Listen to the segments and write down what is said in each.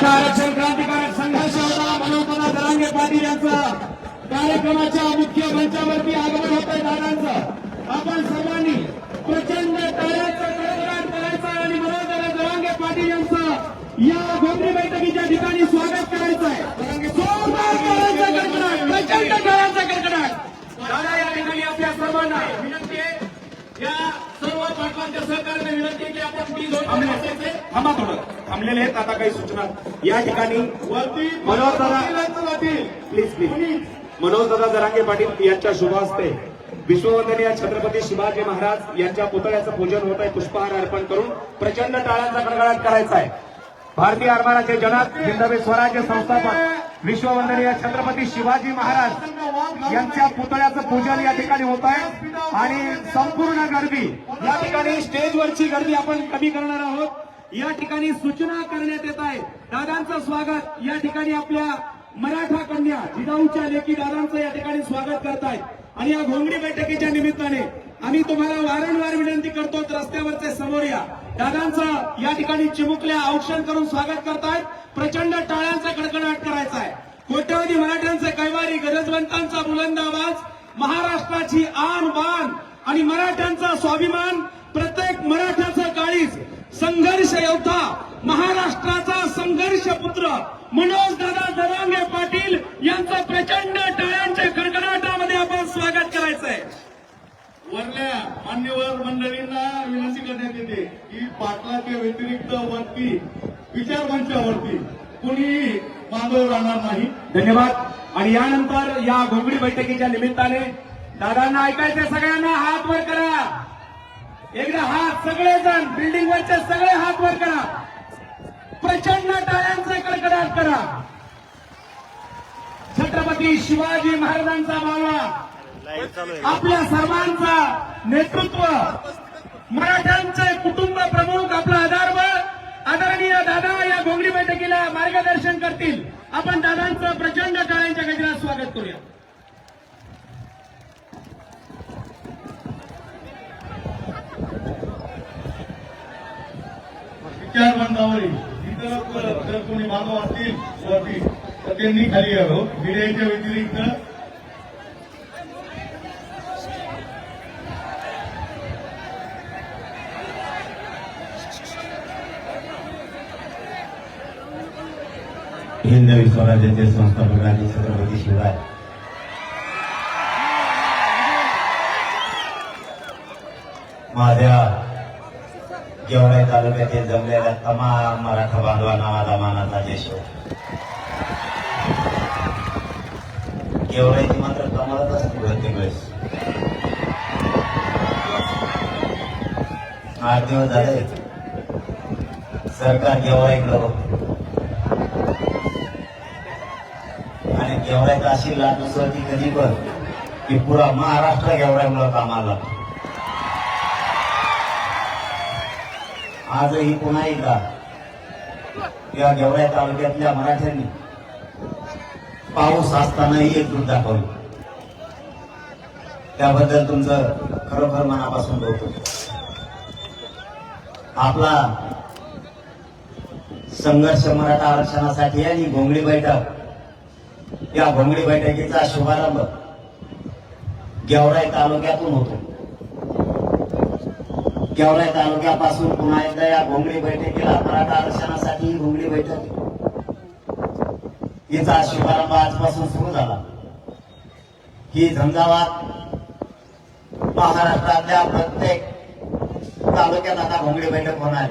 मराठा आरक्षण क्रांतिकारक संघर्ष होता मनोज जरांगे पाटील यांचा कार्यक्रमाच्या मुख्य मंचावरती आगमन होतंय दादांचं। आपण सर्वांनी प्रचंड टाळ्यांचा कडकडाट करायचा आणि मनोज जरांगे पाटील यांचं या घोंगडी बैठकीच्या ठिकाणी स्वागत करायचं आहे। जोरदार टाळ्यांचा कडकडाट, प्रचंड टाळ्यांचा कडकडाट। दादा या ठिकाणी आपल्या सर्वांना विनंती आहे, या सर्व पाटलांच्या सहकार्याने विनंती की आपण थांबा थोडं थांबलेले आहेत। आता काही सूचना या ठिकाणी मनोज दादा प्लीज मनोज दादा जरांगे पाटील यांच्या शुभ हस्ते विश्ववंदनीय छत्रपती शिवाजी महाराज यांच्या पुतळ्याचं पूजन होत आहे। पुष्पहार अर्पण करून प्रचंड टाळ्यांचा कडकडाट करायचा आहे। भारतीय आरमाराचे जनक हिंदवी स्वराज्य संस्थापक विश्ववंदनीय छत्रपती शिवाजी महाराज यांच्या पुतळ्याचं पूजन या ठिकाणी होत आहे आणि संपूर्ण गर्दी या ठिकाणी स्टेजवरची गर्दी आपण कमी करणार आहोत। या ठिकाणी सूचना करण्यात येत आहे। दादांचं स्वागत या ठिकाणी आपल्या मराठा कन्या जिजाऊच्या लेकी दादांचं या ठिकाणी स्वागत करतायत आणि या घोंगडी बैठकीच्या निमित्ताने आम्ही तुम्हाला वारंवार विनंती करतो, रस्त्यावरचे समोर या। दादांचं या ठिकाणी चिमुकल्या औक्षण करून स्वागत करतायत। प्रचंड टाळ्यांचा कडकडाट करायचा आहे। कोट्यवधी मराठ्यांचे कैवारी, गरजवंतांचा बुलंद आवाज, महाराष्ट्राची आन बान आणि मराठ्यांचा स्वाभिमान, प्रत्येक मराठ्याचं काळीज, संघर्ष योद्धा, महाराष्ट्राचा संघर्ष पुत्र मनोज दादा जरांगे पाटील यांचं प्रचंड टाळ्यांच्या कडकडाटामध्ये आपण स्वागत करायचंय। वरल्या मान्यवर मंडळींना विनंती करण्यात येते की पाटलाच्या व्यतिरिक्त वरती विचारमंचावरती कुणी मागं राहणार नाही। धन्यवाद। आणि यानंतर या घोंगडी बैठकीच्या निमित्ताने दादांना ऐकायचे सगळ्यांना हात वर करा। एकदा हात सगळेजण बिल्डिंगवरचे सगळे हात वर करा। प्रचंड टाळ्यांचा कडकडाट करा। छत्रपती शिवाजी महाराजांचा बाळा, आपल्या सर्वांचा नेतृत्व, मराठ्यांचे कुटुंब प्रमुख, आपला आधारबळ आदरणीय दादा या घोंगडी बैठकीला मार्गदर्शन करतील। आपण दादांचं प्रचंड टाळ्यांच्या गजरात स्वागत करूया। विचार मंचावरील इतर जर कोणी मागं असतील वरती तर त्यांनी खाली यावं। मीडियाच्या व्यतिरिक्त हिंदवी स्वराज्याचे संस्थापक राजे छत्रपती शिवाजी माझ्या गेवराई तालुक्यातील जमलेल्या तमाम मराठा बांधवांना माझा मानाचा देश हो। गेवराईची मात्र कमालच असते प्रत्येक वेळेस। 8 दिवस झाले सरकार गेवराईकडे बघतो आणि गेवराईचा अशी लाट उसळती कधी पण की पुरा महाराष्ट्र गेवराईमुळे कामाला लागतो। आजही पुन्हा एकदा या गेवराई तालुक्यातल्या मराठ्यांनी पाऊस असतानाही एकजूट दाखवली, त्याबद्दल तुमचं खरोखर मनापासून कौतुक। आपला संघर्ष मराठा आरक्षणासाठी आणि घोंगडी बैठक, या घोंगडी बैठकीचा शुभारंभ गेवराई तालुक्यातून होतो। गेवराई तालुक्यापासून पुन्हा एकदा या घोंगडी बैठकीला मराठा आरक्षणासाठी घोंगडी बैठक हिचा शुभारंभ आजपासून सुरू झाला। ही झंझावात महाराष्ट्रातल्या प्रत्येक तालुक्यात आता घोंगडी बैठक होणार।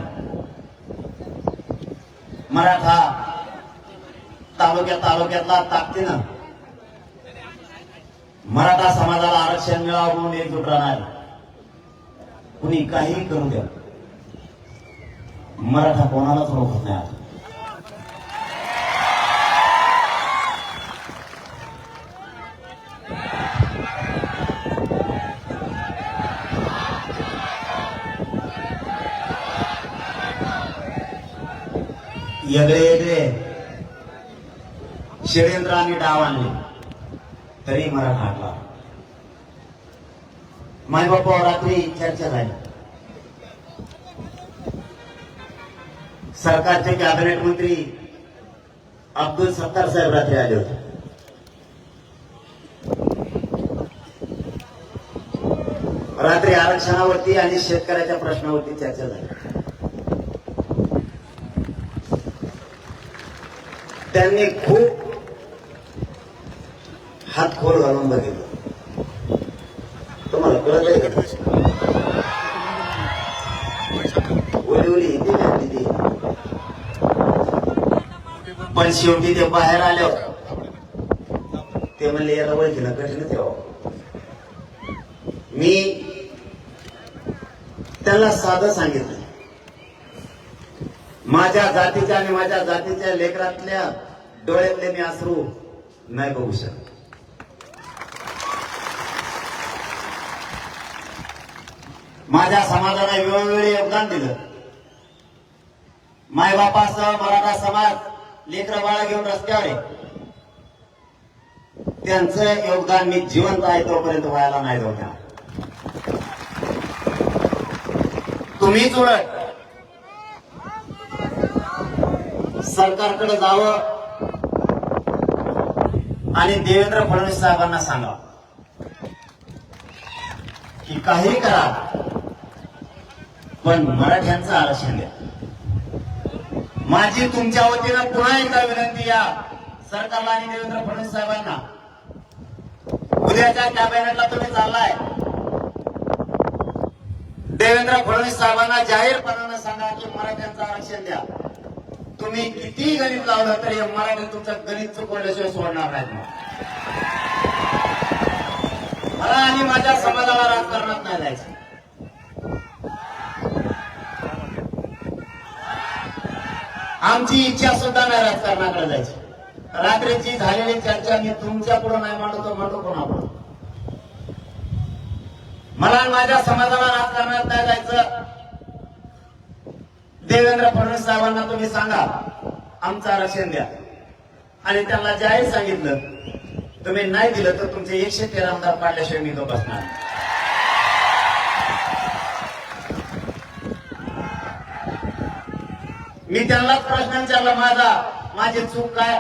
मराठा तालुक्यातला ताकदीनं मराठा समाजाला आरक्षण मिळावं म्हणून एकजूट राहणार। कुणी काहीही करू द्या, मराठा कोणालाच रोखत नाही। आता वेगळे षडयंत्र आणि डाव आणले तरी मराठा हटला। मायबापावर रात्री चर्चा झाली। सरकारचे कॅबिनेट मंत्री अब्दुल सत्तार साहेब रात्री आले होते. रात्री आरक्षणावरती आणि शेतकऱ्याच्या प्रश्नावरती चर्चा झाली. त्यांनी खूप हात खोल घालून बघितलं. तुम्हाला कळत आहे का? ओली ओली हिंदी घातली ती, पण शेवटी ते बाहेर आले. ते म्हणले याला ओळखीला कठीण ठेवा. मी त्यांना साधं सांगितलं, माझ्या जातीच्या आणि माझ्या जातीच्या लेकरातल्या डोळ्यातले मी अश्रू नाही बघू शकत. माझ्या समाजाला वेळोवेळी योगदान दिलं. मायबापासह मराठा समाज लेकरं बाळा घेऊन रस्त्यावर आहे. त्यांचं योगदान मी जिवंत आहे तोपर्यंत व्हायला नाही देणार. तुम्हीच उलट सरकारकडे जावं आणि देवेंद्र फडणवीस साहेबांना सांगा की काही करा, पण मराठ्यांचं आरक्षण द्या. माझी तुमच्या वतीनं पुन्हा एकदा विनंती या सरकारला आणि देवेंद्र फडणवीस साहेबांना, उद्याच्या कॅबिनेटला तुम्ही चाललाय, देवेंद्र फडणवीस साहेबांना जाहीरपणानं सांगा की मराठ्यांचं आरक्षण द्या. तुम्ही किती गणित लावलं तरी मराठी तुमचं गणित चुकवल्याशिवाय सोडणार नाहीत. मला आणि माझ्या समाजाला राजकारणात नाही जायचं. आमची इच्छा सुद्धा नाही राजकारणाकडे जायची. रात्रीची झालेली चर्चा मी तुमच्या पुढे नाही मांडतो कोणापुढे. मला आणि माझ्या समाजाला राजकारणात नाही जायचं. देवेंद्र फडणवीस साहेबांना तुम्ही सांगा आमचं आरक्षण द्या, आणि त्यांना जाहीर सांगितलं तुम्ही नाही दिलं तर तुमचे 113 आमदार पाडल्याशिवाय मी गप्प बसणार. मी त्यांनाच प्रश्न विचारला, माझी चूक काय,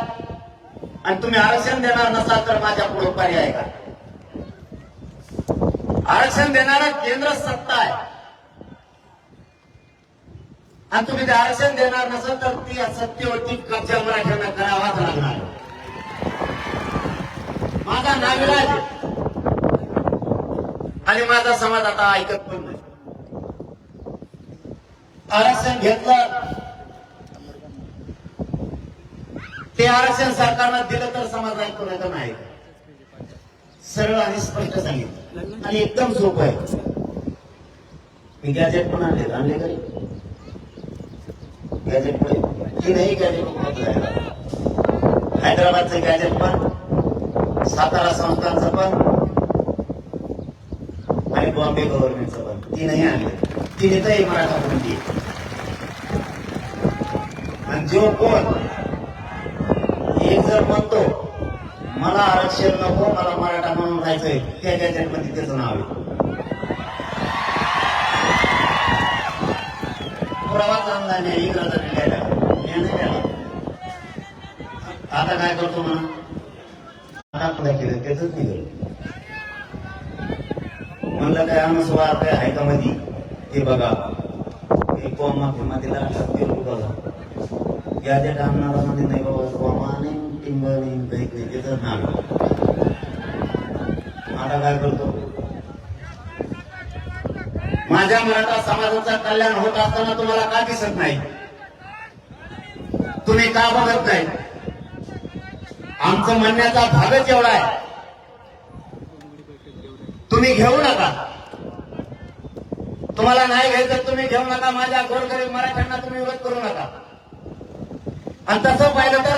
आणि तुम्ही आरक्षण देणार नसाल तर माझ्या पुढे पर्याय काय? आरक्षण देणारा केंद्र सत्ता आहे, आणि तुम्ही ते आरक्षण देणार नसाल तर ती सत्तेवरती कब्जा मराठ्यांना करावाच लागणार. माझा नाविलाज आणि माझा समाज आता ऐकत पण नाही. आरक्षण घेतलं, ते आरक्षण सरकारनं दिलं तर समाज ऐकतो, नाही तर नाही. सरळ आणि स्पष्ट सांगितलं आणि एकदम सोपं आहे. मी गॅजेट पण आणले घरी. गॅजेट पण नाही, गॅजेट हैदराबादचं गॅजेट पण, सातारा संस्थांचं पण, आणि बॉम्बे गव्हर्नमेंटचं पण, तीनही आणले. तिन्हीतही मराठा कुटुंबी. आणि जो कोण एक जर म्हणतो मला आरक्षण नको, मला मराठा म्हणून राहायचंय, त्या गॅजेट मध्ये त्याचं नाव आहे. पुरावाच आणला नाही, इंग्रजांनी लिहायला नाही द्यायला. आता काय करतो म्हणा, आता पुढे केलं त्याच निघालं. म्हणलं काय अनुस्वार काय आहे का मध्ये ते बघा, कोमा दिला बघा. गॅजेट आणणारा मध्ये नाही बाबा, कोमा नाही, टिंब नाही, काही नाही, त्याच नाव. आता काय करतो, माझ्या मराठा समाजाचं कल्याण होत असताना तुम्हाला का दिसत नाही? तुम्ही का बघत नाही? आमचं म्हणण्याचा भागच एवढा आहे, तुम्ही घेऊ नका. तुम्हाला नाही घ्यायचं तुम्ही घेऊ नका. माझ्या गोरगरीब मराठ्यांना तुम्ही विरोध करू नका. आणि तसं पाहिलं तर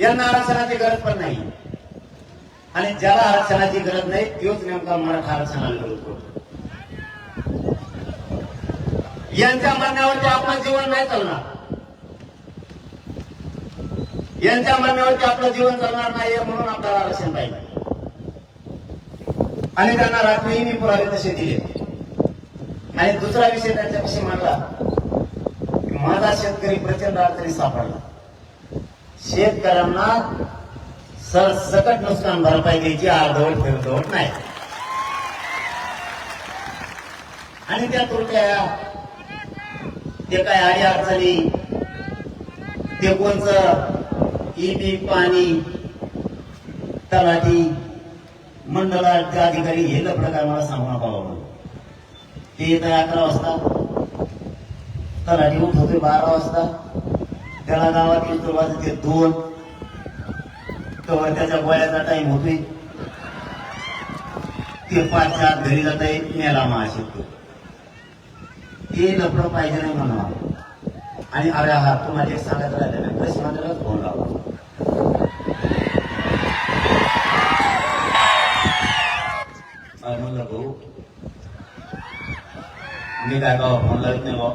यांना आरक्षणाची गरज पण नाही, आणि ज्याला आरक्षणाची गरज नाही तोच नेमका मराठा आरक्षणाला विरोध करतो. यांच्या म्हणण्यावरती आपलं जीवन नाही चालणार, यांच्या म्हणण्यावरती आपलं जीवन चालणार नाही, म्हणून आपल्याला आरक्षण पाहिजे. आणि त्यांना रात्रीही मी पुरावे तसे दिले. आणि दुसरा विषय त्यांच्याविषयी मांडला, माझा शेतकरी प्रचंड अडचणी सापडला. शेतकऱ्यांना सरसकट नुकसान भरपाई द्यायची, अर्धवट फिरतवट नाही. आणि त्या तुरट्या ते काय आडी अडचणी, ते कोणचं इबी पाणी, तलाठी मंडळाचे अधिकारी हे प्रकार मला सांगू नका बाबा. ते येत 11 वाजता, तलाठी उठवतोय 12 वाजता, त्याला गावात येतो वाजते 2, तर त्याच्या गोळ्याचा टाइम होतोय, ते 5च्या आत घरी जात आहे, मेला महाशक्य. ते लफडं पाहिजे नाही म्हणा. आणि अरे हा तुम्हाला एक सांगायचं राहिलं ना, कृषी मंत्र्यालाच फोन लावा. म्हणलं भाऊ मी काय गावा फोन लावत नाही भाऊ,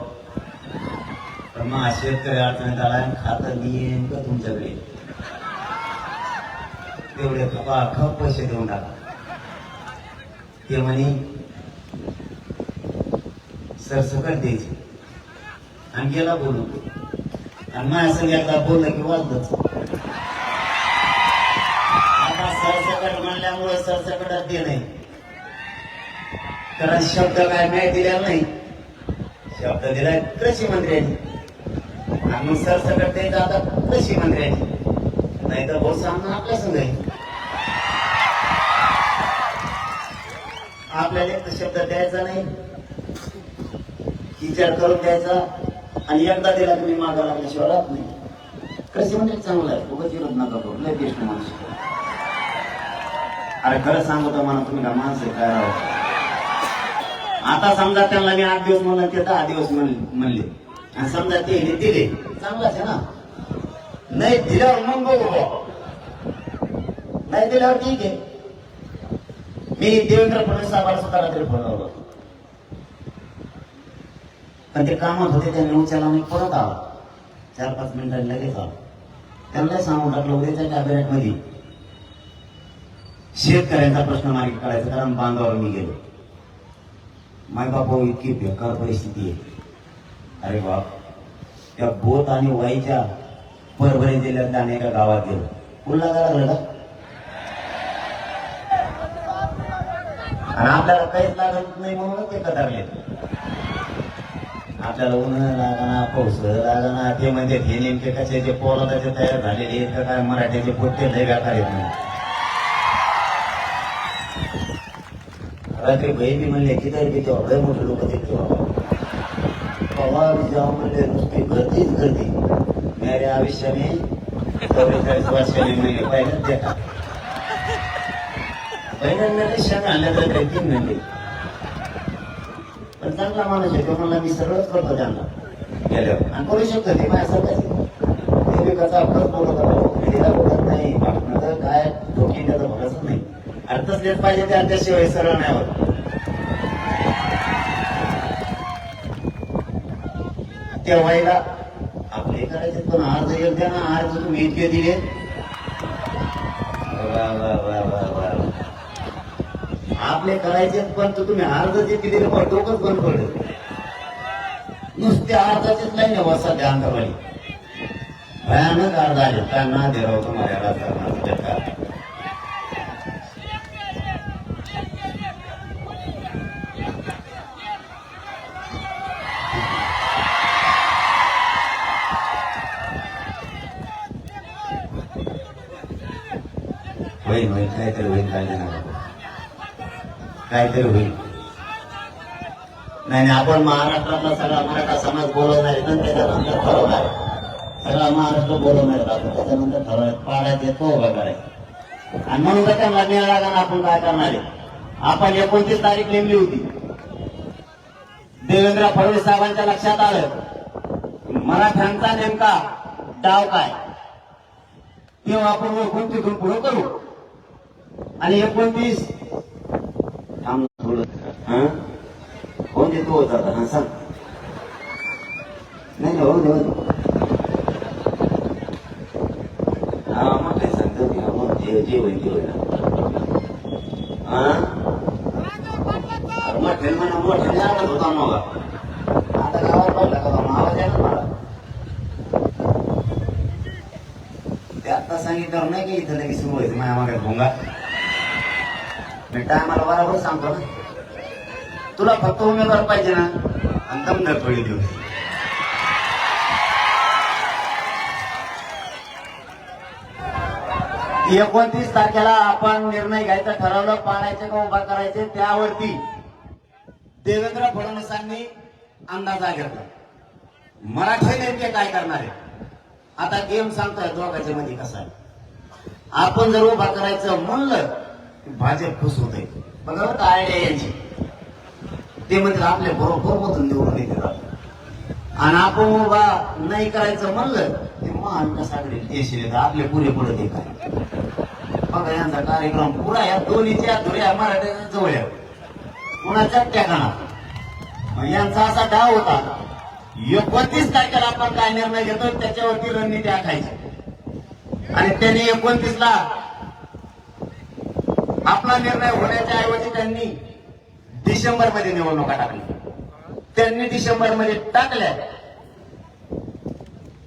पण मग शेतकरी अडचणीत आलाय, खातं नेमकं तुमच्याकडे तेवढे खप पैसे देऊन टाका. ते म्हणे सरसकट द्यायचे. आणि गेला बोलून, आणि माझ्या संग एकदा बोललं की वाजतच. आता सरसकट म्हणल्यामुळे सरसकटात दे नाही, कारण शब्द काय नाही दिलेला नाही, शब्द दिलाय कृषी मंत्र्यांनी. आणि मग सरसकट द्यायचं आता कृषी मंत्र्यांनी, नाही तर भाऊ सामना आपल्या संग आहे. आपल्याला एक शब्द द्यायचा नाही, विचार करून द्यायचा, आणि एकदा दिला तुम्ही मागा लागल्याशिवाय राहत नाही. कृषी मंत्री चांगलं आहे, खूपच विरोध नका करू, लय बेस्ट माणूस. अरे खरं सांगतो मला, तुम्ही का माणसं काय राहू. आता समजा त्यांना मी 8 दिवस म्हणलं, ते 10 दिवस म्हणले, आणि समजा ते दिले, चांगलाच आहे ना. नाही दिल्यावर मग बघू, नाही दिल्यावर ठीक आहे. मी देवेंद्र फडणवीस साहेबांना सुद्धा रात्री फोन लावला, पण ते कामात होते, त्यांनी उचलला, मी परत आला 4-5 मिनिटांनी लगेच आलो. त्यांना सांगून टाकलं उद्याच्या कॅबिनेट मध्ये शेतकऱ्यांचा प्रश्न मार्गी काढायचा, कारण बांधावर मी गेलो. माय बापा इतकी बेकार परिस्थिती आहे. अरे बाप, त्या बोत आणि वाईच्या परभणी जिल्ह्यातल्या अनेका गावात गेलो, पुन्हा लागलं का. आणि आपल्याला काहीच लागत नाही म्हणून ते कदारले. आपल्याला उन्हाळा लागणार, पाऊस लागणार, ते म्हणजे हे नेमके कशाचे पोराचे तयार झालेले आहेत का काय, मराठीचे पोटे लय बेकार येत नाही. रात्री बहिणी म्हणले की तरी किती हवय मोठे लोक तिथे जेव्हा म्हणले नुसती गर्दीच गर्दी. मेरे आयुष्याने 44 वर्षाने म्हणले पहिल्याच देखा. बहिणांना क्षण आल्या तर 3 म्हणले, पण चांगला माणूस आहे तो, मला मी सगळंच करतो त्यांना गेल्यावर, आणि करू शकतो ते माझ्यासारखं. ते विकाचा अपघात बोलत नाही, काय डोकी त्याचं बघायचं नाही. अर्थच देत पाहिजे ते, त्याशिवाय सरळ नाही होत. त्या व्हायला आपले करायचे, पण अर्ज येईल द्या ना, अर्ज तुम्ही इतके दिले. आपले करायचे, पण तुम्ही अर्ज जे दिले पण डोकंच बंद पडलं. नुसते अर्जाचेच नाही ना वसा द्या अंतरवाली, भयानक अर्ज आले. त्यांना देराव तुम्हाला होईल होईल, काहीतरी होईल, काहीतरी होईल. नाही आपण महाराष्ट्रातला सगळा मराठा समाज बोलवणार, त्याच्यानंतर ठरवणार, सगळा महाराष्ट्र बोलवणार आपण, त्याच्यानंतर ठरवणार, पाड्यात येतो उभा करायचं. आणि म्हणून त्यांना मिळाला आपण काय करणार आहे. आपण 29 तारीख नेमली होती, देवेंद्र फडणवीस साहेबांच्या लक्षात आलं मराठ्यांचा नेमका डाव काय, तेव्हा आपण ओळखून तिथून पुढे करू. आणि 29 कोण देतो होता, हा सांग. नाही हो हा मग काय सांगतो मी, मग जे होईल ते होईल. मोठे म्हणा मोठ्याने आवाज होता मग, आता गावात पडला का आवाज आहे ना मला. आता सांगितलं नाही की इथं लगेच सुरू व्हायचं माझ्या मागे भोंगा. मी टायमाला बरोबर सांगतो ना, तुला फक्त उमेदवार पाहिजे ना आणि दमदार थोडी देऊ. एकोणतीस तारखेला आपण निर्णय घ्यायचा ठरवलं, पाडायचे का उभा करायचे. त्यावरती देवेंद्र फडणवीसांनी अंदाजा घेतला. मराठी नेमके काय करणार आहे. आता गेम सांगतोय दोघांच्या मध्ये कसा आहे. आपण जर उभा करायचं म्हणलं भाजप खुश होते. बघा बरं आयडिया यांची. ते म्हणजे आपल्या बरोबर मधून निवडून येते आणि आपण उभा नाही करायचं म्हणलं ते महाविकास आघाडी देश आपले पुरे पुढे ते काय. बघा यांचा कार्यक्रम पुरा या दोन्हीच्या धुऱ्या मराठ्याच्या जवळ कुणाच्या ठिकाणा. यांचा असा डाव होता 29 तारखेला आपण काय निर्णय घेतो त्याच्यावरती रणनीती आखायची. आणि त्यांनी 29ला आपला निर्णय होण्याच्या ऐवजी त्यांनी डिसेंबर मध्ये निवडणुका टाकल्या. त्यांनी डिसेंबर मध्ये टाकल्या.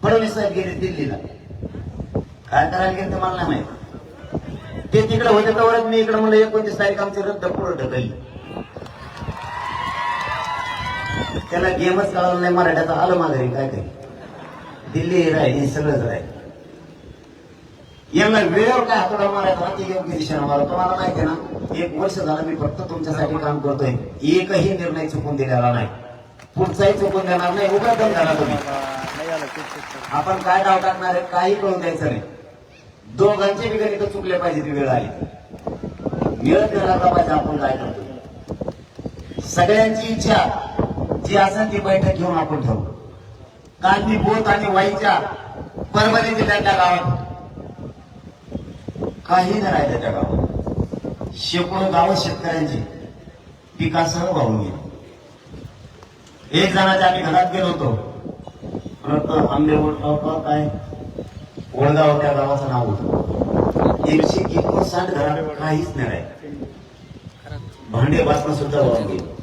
फडणवीस साहेब गेले दिल्लीला. काय करायला गेले ते मला नाही माहित. ते तिकडे होते तेवढंच मी इकडे म्हणलं 29 तारीख आमची रद्द पुढे ढकलली. त्याला गेमच कळालं नाही मराठ्याचा. आलं माघारी काय करी. दिल्ली राहील सगळंच राहील. यांना वेळेवर काय हातोडा मारायचा ते योग्य दिशेनं मारा. तुम्हाला माहिती आहे ना 1 वर्ष झालं मी फक्त तुमच्यासाठी काम करतोय. एकही निर्णय चुकून दिलेला नाही. पुढचाही चुकून देणार नाही. उभा दम झाला तुम्ही. आपण काय डाव टाकणार आहे काही कळून द्यायचं नाही. दोघांचे बी गणित चुकले पाहिजे. ती वेळ आली मिळत देणार पाहिजे. आपण काय करतो सगळ्यांची इच्छा जी असेल ती बैठक घेऊन आपण ठरवू. काल मी बोथ आणि वाईच्या परभणी जिल्ह्यातल्या गावात काही नाही राहिलं. त्या गावात शेकडो गावं शेतकऱ्यांची पिकासह वाहून गेली. एक जणाच्या आम्ही घरात गेलो होतो. आंबेवड काय वडगाव त्या गावाचं नाव होतं. 159 घरात काहीच नाही राहिलं. भांडे बासणं सुद्धा वाहून गेली.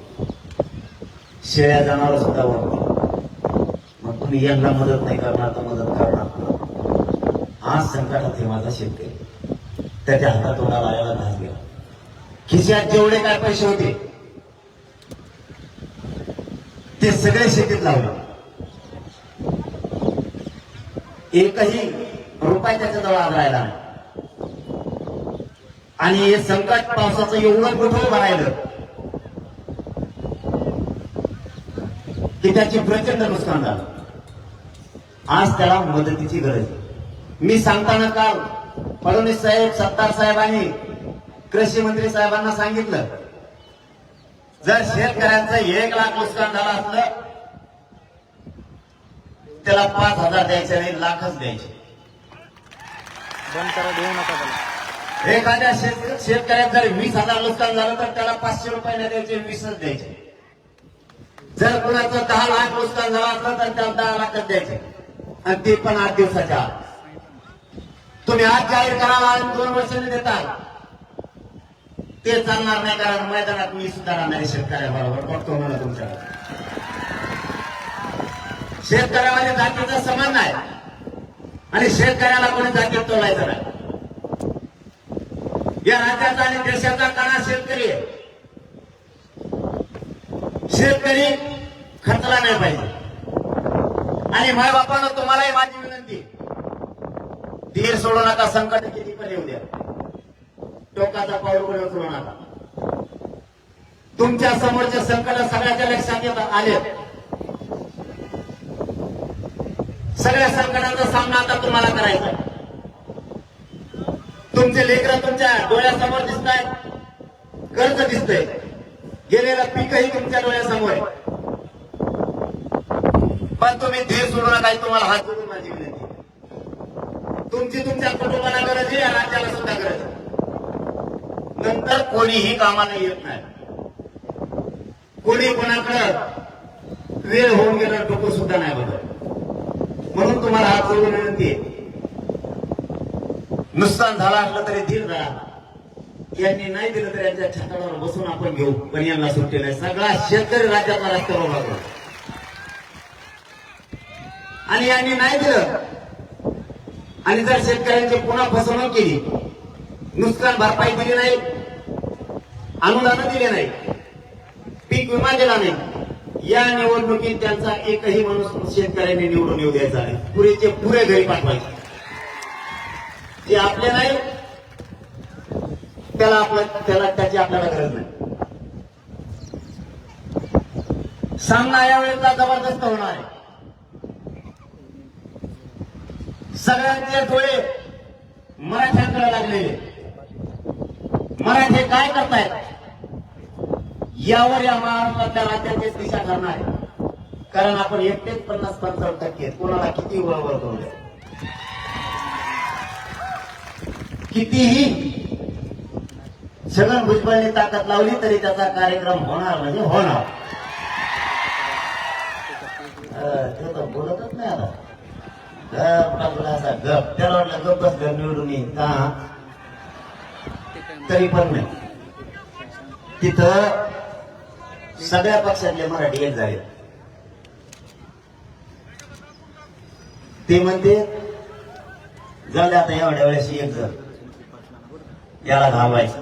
शेळ्या जनावर सुद्धा वाहून गेली. मग तुम्ही यांना मदत नाही करणार तर मदत करणार. आज संकटात हे माझा शेतकरी त्याच्या हातात तोंडाला आल्याला घास गेला. खिशात जेवढे काय पैसे होते ते सगळे शेतीत लावले. एकही रुपया त्याच्याजवळ आज राहिला नाही. आणि हे संकट पावसाचं एवढं मोठं उभं राहिलं की त्याची प्रचंड नुकसान झालं. आज त्याला मदतीची गरज आहे. मी सांगताना काल फडणवीस साहेब सत्तार साहेबांनी कृषी मंत्री साहेबांना सांगितलं जर शेतकऱ्यांचं 1 लाख नुकसान झालं असलं त्याला 5,000 द्यायचे नाही, लाखच द्यायचे. एखाद्या शेतकऱ्यात जर 20,000 नुकसान झालं तर त्याला 500 रुपये नाही द्यायचे, 20च द्यायचे. जर कुणाचं 10 लाख नुकसान झालं असलं तर त्याला 10 लाखच द्यायचे आणि ते पण 8 दिवसाच्या आत. तुम्ही आज जाहीर कराल आणि 2 वर्षांनी देताल ते चालणार नाही. कारण मैदानात मी सुद्धा राहणारे शेतकऱ्याबरोबर बघतो म्हणून तुमच्याकडे शेतकऱ्यामध्ये जातीचा समान नाही आणि शेतकऱ्याला कोणी जातीत तोलायचं नाही. या राज्याचा आणि देशाचा कणा शेतकरी आहे. शेतकरी खचला नाही पाहिजे. आणि मायबापानं तुम्हालाही माझी विनंती धीर सोडू नका. संकट किती पण येऊ द्या. टोकाचा पाऊल पुढे उचलू नका. तुमच्या समोरचे संकट सगळ्याच्या लक्षात येत आले. सगळ्या संकटाचा सामना आता तुम्हाला करायचा. तुमचे लेकरं तुमच्या डोळ्यासमोर दिसत आहेत. कर्ज दिसतंय. गेलेलं पीकही तुमच्या डोळ्यासमोर आहे. पण तुम्ही धीर सोडू नका. तुम्हाला हात जोडून माझी विनंती. तुमची तुमच्या कुटुंबाला गरज आहे, या राज्याला सुद्धा गरज आहे. नंतर कोणीही कामाला येत नाही. कोणी कोणाकडं वेळ होऊन गेलं डोकं सुद्धा नाही बघत. म्हणून तुम्हाला हात जोडून विनंती आहे. नुकसान झालं असलं तरी धीर धरा. यांनी नाही दिलं तर यांच्या छातावर बसून आपण घेऊ. पण यांना सुट्टी नाही. सगळा शेतकरी राज्यातला रस्त्यावर उभा. आणि यांनी नाही दिलं आणि जर शेतकऱ्यांची पुन्हा फसवणूक केली, नुकसान भरपाई दिली नाही, अनुदान दिले नाही, पीक विमा दिला नाही, या निवडणुकीत त्यांचा एकही माणूस शेतकऱ्यांनी निवडून येऊ द्यायचा नाही. पुरेचे पुरे घरी पाठवायचे. जे आपले नाही त्याची आपल्याला गरज नाही. सामना यावेळेला जबरदस्त होणार आहे. सगळ्यांचे डोळे मराठ्यांकडे लागलेले. मराठे काय करतायत यावर या महाराष्ट्रातल्या राज्याची दिशा ठरणार आहे. कारण आपण एकटेच 50-55% कोणाला किती वळवळ करू द्या, कितीही छगन भुजबळने ताकद लावली तरी त्याचा कार्यक्रम होणार म्हणजे होणार. ते तर बोलतच नाही आता. असा गप त्याला वाटलं गपच घर निवडून येईल का, तरी पण नाही. तिथं सगळ्या पक्षातले मराठी एक झाले. ते म्हणते झाले आता एवढ्या वेळेस एक जण याला घालवायचं.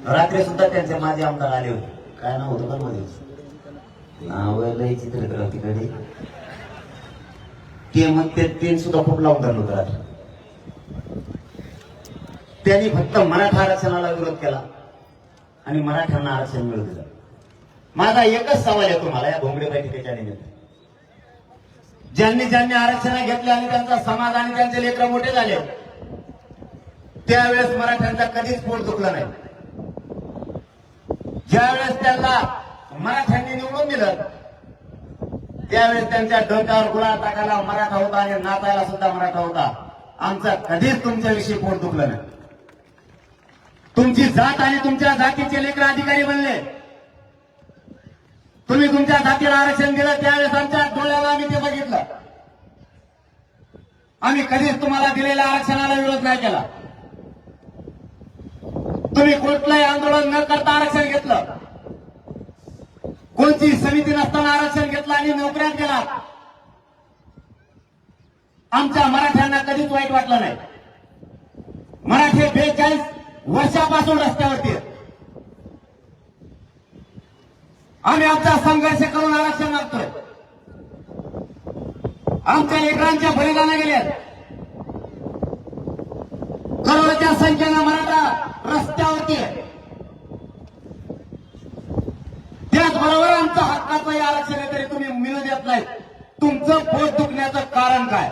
रात्री सुद्धा त्यांचे माझे आमदार आले होते. काय नाव होतं पण मध्ये नाव लय चित्र तिकडे. ते म्हणते ते सुद्धा खूप लावून धरलं होतं रात्री. त्यांनी फक्त मराठा आरक्षणाला विरोध केला आणि मराठ्यांना आरक्षण मिळू दिलं. माझा एकच सवाल आहे तुम्हाला या भोंगडे बैठकीच्या निमित्त. ज्यांनी आरक्षण घेतले आणि त्यांचा समाज आणि त्यांचे लेकरं मोठे झाले, त्यावेळेस मराठ्यांचा कधीच पोट दुखलं नाही. ज्यावेळेस त्यांना मराठ्यांनी निवडून दिलं त्यावेळेस त्यांच्या डोक्यावर गुळा टाकायला मराठा होता आणि नाचायला सुद्धा मराठा होता. आमचा कधीच तुमच्याविषयी पोट दुखलं नाही. तुमची जात आणि तुमच्या जातीचे लेकर अधिकारी बनले. तुम्ही तुमच्या जातीला आरक्षण दिलं त्यावेळेस आमच्या डोळ्याला आम्ही ते बघितलं. आम्ही कधीच तुम्हाला दिलेल्या आरक्षणाला विरोध नाही केला. तुम्ही कुठलंही आंदोलन न करता आरक्षण घेतलं. कोणती समिती नसताना आरक्षण घेतलं आणि नोकऱ्यात गेला. आमच्या मराठ्यांना कधीच वाईट वाटलं नाही. मराठी 42 वर्षापासून रस्त्यावरती आहेत. आम्ही आमचा संघर्ष करून आरक्षण मागतोय. आमच्या लेकरांच्या बलिदान गेले. करोडोच्या संख्येनं मराठा रस्त्यावरती आहे. त्याचबरोबर आमचं हक्काचं आरक्षण आहे तरी तुम्ही मिळू देत नाही. तुमचं पोट दुखण्याचं कारण काय?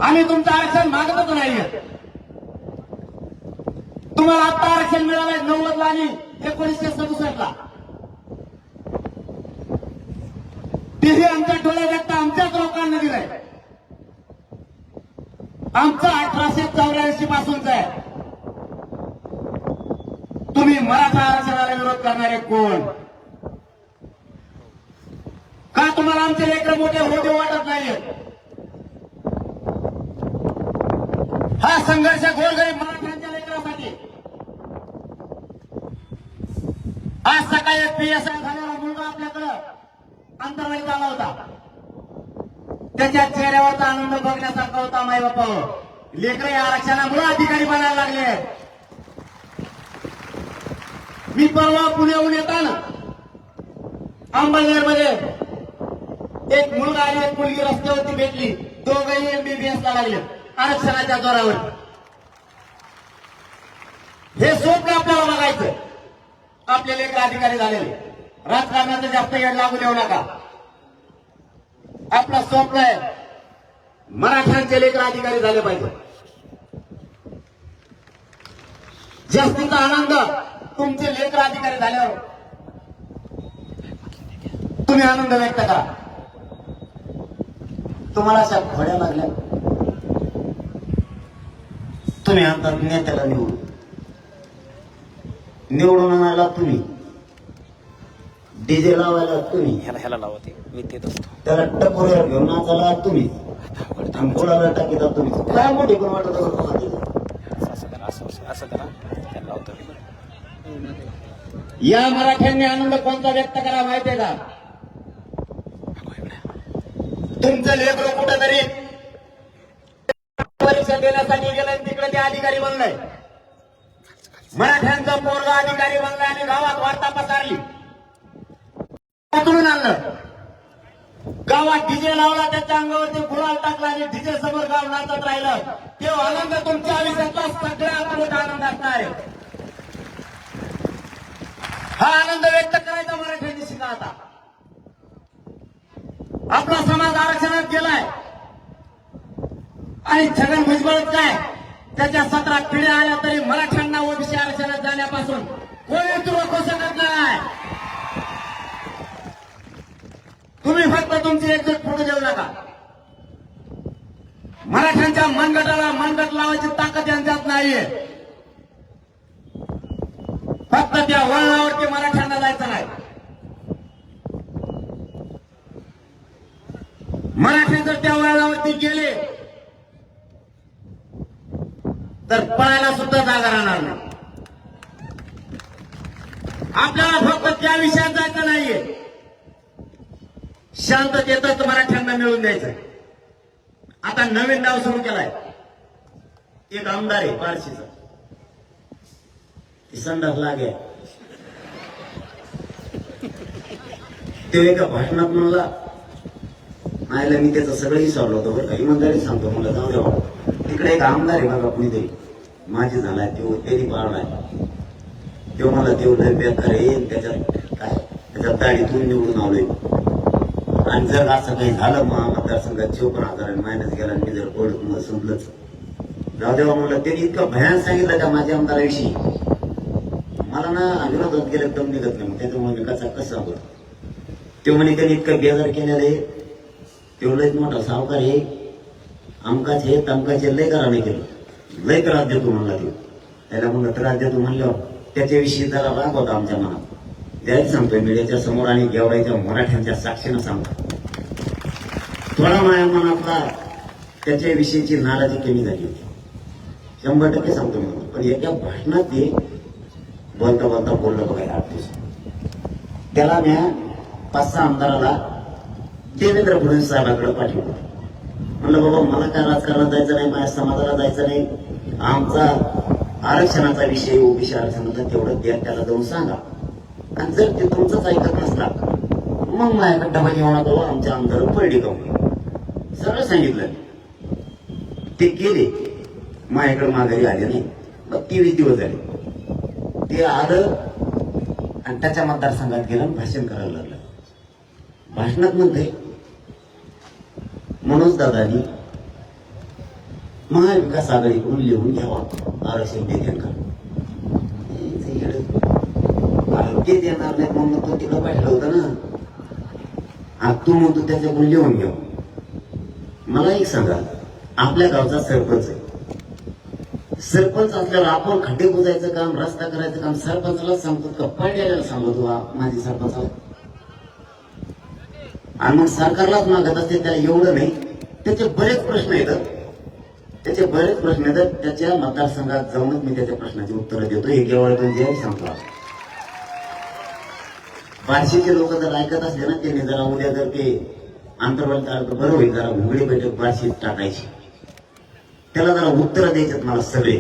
आम्ही तुमचं आरक्षण मागतच नाहीये. तुम्हाला आता आरक्षण मिळालंय 90 ला आणि 1967 ला. तेही आमच्या डोळे देखता आमच्याच लोकांना दिलंय. आमचं 1884 पासूनच आहे. तुम्ही मराठा आरक्षणाला विरोध करणारे कोण? का तुम्हाला आमचे लेकर मोठे होते वाटत नाहीये? हा संघर्ष गोरगरीब मराठ्यांच्या लेकरांसाठी. आज सकाळी PSI झालेला मुलगा आपल्याकडं अंतर्वाहित आला होता. त्याच्या चेहऱ्यावरचा आनंद बघण्यासारखा होता. माई बापा लेकर या आरक्षणामुळे अधिकारी बनायला लागले. मी परवा पुण्याहून येताना अंबळनेरमध्ये एक मुलगा आणि एक मुलगी रस्त्यावरती भेटली. दोघंही MBBS ला लागले आरक्षणाच्या जोरावर. हे स्वप्न आपल्याला बघायचं. आपले लेकर अधिकारी झालेले. राजकारणाचं जास्त येड लागू देऊ नका. आपला स्वप्न आहे मराठ्यांचे लेकर अधिकारी झाले पाहिजे. जास्तीचा आनंद तुमचे लेकर अधिकारी झाल्यावर तुम्ही आनंद व्यक्त करा. तुम्हाला अशा घोड्या लागल्या तुम्ही आणतात नेत्याला निवडून आणायला तुम्ही, डीजे लावायला तुम्ही, ह्याला लावते मी देत असतो. त्याला टकोऱ्या घेऊन नाचायला तुम्ही, गोळाला टाकीता तुम्ही. काय मोठी पण वाटत असं करा त्याला लावतो. या मराठ्यांनी आनंद कोणता व्यक्त करा माहितीये का? तुमचं लेकरं कुठंतरी परीक्षा देण्यासाठी गेलाय, तिकडे ते अधिकारी बनलाय. मराठ्यांचा पोरगा अधिकारी बनलाय आणि गावात वार्ता पसरली. कुठून आणलं? गावात डीजे लावला, त्याच्या अंगावरती गुलाल टाकला आणि डीजे समोर गाव नाचत राहिलं. तेव्हा आनंद तुमच्या आयुष्यातला सगळ्यात मोठा आनंद असणार आहे. हा आनंद व्यक्त करायचा मराठ्यांनी शिका. आता आपला समाज आरक्षणात गेलाय आणि छगन भुजबळ काय त्याच्या 17 पिढ्या आल्या तरी मराठ्यांना ओबीसी आरक्षणात जाण्यापासून कोणी रोखू शकत नाही. तुम्ही फक्त तुमची एकजूट फोटो देऊ नका. मराठ्यांच्या मनगटाला मनगट लावायची ताकद यांच्यात नाहीये. फक्त त्या वळणावरती मराठ्यांना जायचं नाही. मराठी जर त्या वळणावरती गेले तर पळायला सुद्धा जागा राहणार नाही. आपल्याला फक्त त्या विषयात जायचं नाहीये. शांततेतच मराठ्यांना मिळून द्यायचं. आता नवीन डाव सुरू केलाय. एक आमदार आहे बार्शीचा, संडास लागे. ते एका भाषणात म्हणला, आयला मी त्याचं सगळं विसरलो होतो बरं का. इमानदारी सांगतो, मला जाऊ द्या. तिकडे एक आमदार आहे बघा कुणीतरी, माझी झालाय तो, त्यांनी पाळलाय. तो मला तेव लय बेकार येईल त्याच्यात काय, त्याच्या दाढीतून निवडून आलोय. आणि जर असं काही झालं मग मतदारसंघात 54,000 मायनस गेला आणि मी जर ओळख मग संपलंच. जाऊ देवा म्हणलं. त्यांनी इतकं भयान सांगितलं त्या माझ्या आमदाराविषयी, मला ना विरोधात गेलं दम निघत नाही. मग त्याच्यामुळे मी कसं सांगतो. ते म्हणे त्यांनी इतकं बेजार केलेलं आहे, तेवढं एक मोठा सावकार आहे, आमकाच हे तमकाचे लय करा नाही केलं, लय त्रास देतो म्हणला. ते त्याला म्हणलं त्रास देतो म्हणल्यावर त्याच्याविषयी जरा राग होता आमच्या मनात. त्याच सांगतोय मीडियाच्या समोर आणि गेवराईच्या मराठ्यांच्या साक्षीनं सांगतो. थोडा माया मनातला त्याच्याविषयीची नाराजी कमी झाली होती, 100% सांगतो म्हणून. पण एका भाषणात ते बोलता बोलता बोललं बघा 8 दिवस. त्याला मी 5-6 आमदाराला देवेंद्र फडणवीस साहेबांकडे पाठवलं. म्हणलं बाबा मला काय राजकारणात जायचं नाही, माझ्या समाजाला जायचं नाही, आमचा आरक्षणाचा विषय ओबीसी आरक्षणाचा तेवढं द्या, त्याला जाऊन सांगा. आणि जर ते तुमचंच ऐकत नसला मग माझ्याकडे डबा घेऊन आलो, आमच्या आमदार पडली जाऊन सगळं सांगितलं. ते गेले, माझ्याकडे माघारी आले नाही. मग 23 दिवस झाले. ते आलं आणि त्याच्या मतदारसंघात गेलं आणि भाषण करायला लागलं. भाषणात म्हणते मनोज दादानी महाविकास आघाडीकडून लिहून घ्यावा आरक्षण देते का. ते देणार नाही म्हणून तो तिला पाहिलं होतं ना. आज तू म्हणतो त्याच्याकडून लिहून घ्यावं. मला एक सांगा, आपल्या गावचा सरपंच आहे. सरपंच असल्यावर आपण खड्डे बुजायचं काम, रस्ता करायचं काम सरपंचाला सांगतो का पाड्याला सांगतो माझी सरपंच. आणि मग सरकारलाच मागत असते. त्याला एवढं नाही, त्याचे बरेच प्रश्न येतात. त्याच्या मतदारसंघात जाऊनच मी त्याच्या प्रश्नाची उत्तरं देतो. हे केवळ जे सांगतो. बार्शीचे लोक जर ऐकत असले ना, त्यांनी जरा उद्या जर ते आंतरवाली बरं होईल, जरा उघडी बैठक बार्शीत टाकायची, त्याला जरा उत्तरं द्यायच्यात मला सगळे.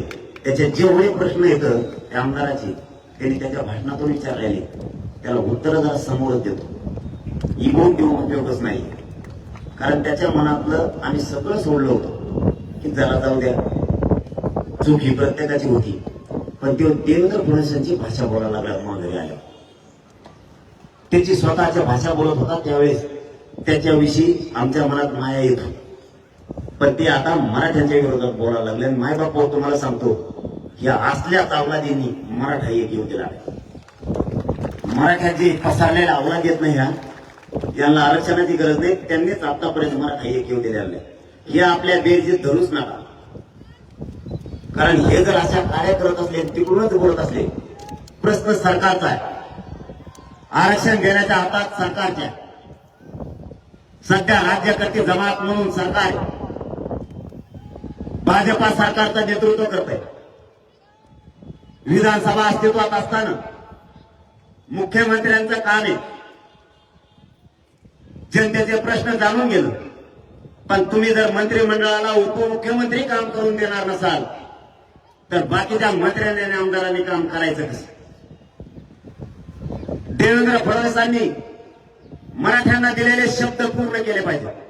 त्याचे जेवढे प्रश्न येतं त्या आमदाराचे त्यांनी त्याच्या भाषणातून विचारलेले, त्याला उत्तरं जरा समोरच देतो. इगोन किंवा उपयोगच नाही. कारण त्याच्या मनातलं आम्ही सगळं सोडलं होतं की जरा जाऊ द्या, चूक ही प्रत्येकाची होती. पण ते देवेंद्र फडणवीसांची भाषा बोलायला लागला. मग घरी आल्या त्याची स्वतःच्या भाषा बोलत होता त्यावेळेस त्याच्याविषयी आमच्या मनात माया येत होती. पण ते आता मराठ्यांच्या विरोधात बोलायला लागले. आणि मायबाप तुम्हाला सांगतो, या असल्याच अवलादींनी मराठा एक येऊ दिला. मराठ्याची पसरलेला अवलाद येत नाही, यांना आरक्षणाची गरज नाही. त्यांनीच आतापर्यंत मराठा एक येऊ दिलेला नाही. हे आपल्या बेरजीत धरूच नका. कारण हे जर अशा कार्य करत असले, तिकडूनच बोलत असले, प्रश्न सरकारचा आहे. आरक्षण देण्याच्या हातात सरकारच्या. सध्या राज्यकर्ते जमात म्हणून सरकार भाजपा सरकारचं नेतृत्व करत आहे. विधानसभा अस्तित्वात असताना मुख्यमंत्र्यांचं काम आहे जनतेचे प्रश्न जाणून घेणं, पण तुम्ही जर मंत्रिमंडळाला उपमुख्यमंत्री काम करून देणार नसाल तर बाकीच्या मंत्र्यांनी आणि आमदारांनी काम करायचं कसं? देवेंद्र फडणवीसांनी मराठ्यांना दिलेले शब्द पूर्ण केले पाहिजे.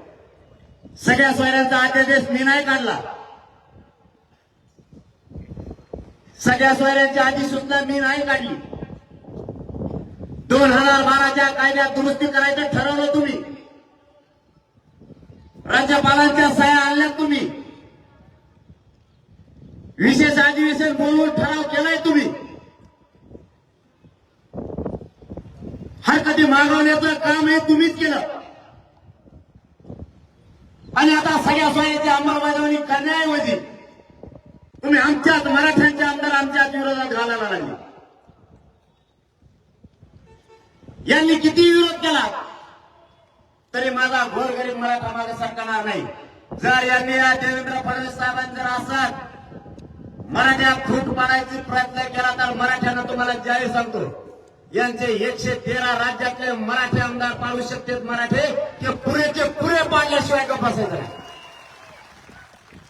सगळ्या सोयऱ्यांचा अध्यादेश मी नाही काढला. सगळ्या सोयऱ्यांची अधिसूचना मी नाही काढली. 2012च्या कायद्यात दुरुस्ती करायचं ठरवलं तुम्ही. राज्यपालांच्या सह्या आणल्या तुम्ही. विशेष अधिवेशन बोलवून ठराव केलाय तुम्ही. हरकती मागवण्याचं काम हे तुम्हीच केलं आणि आता सगळ्या सोयीची अंमलबजावणी करण्याऐवजी तुम्ही आमच्याच मराठ्यांचे आमदार आमच्याच विरोधात घालायला लागले. यांनी किती विरोध केला तरी माझा गोरगरीब मराठा मागे सरकणार नाही. जर यांनी या देवेंद्र फडणवीस साहेबांनी जर असं मराठ्या फूट पाडायचा प्रयत्न केला तर मराठ्यांना तुम्हाला जाहीर सांगतो यांचे 113 राज्यातले मराठी आमदार पाडू शकतात. मराठे ते पुरेचे पुरे पाडल्याशिवाय गप्प बसायचं नाही.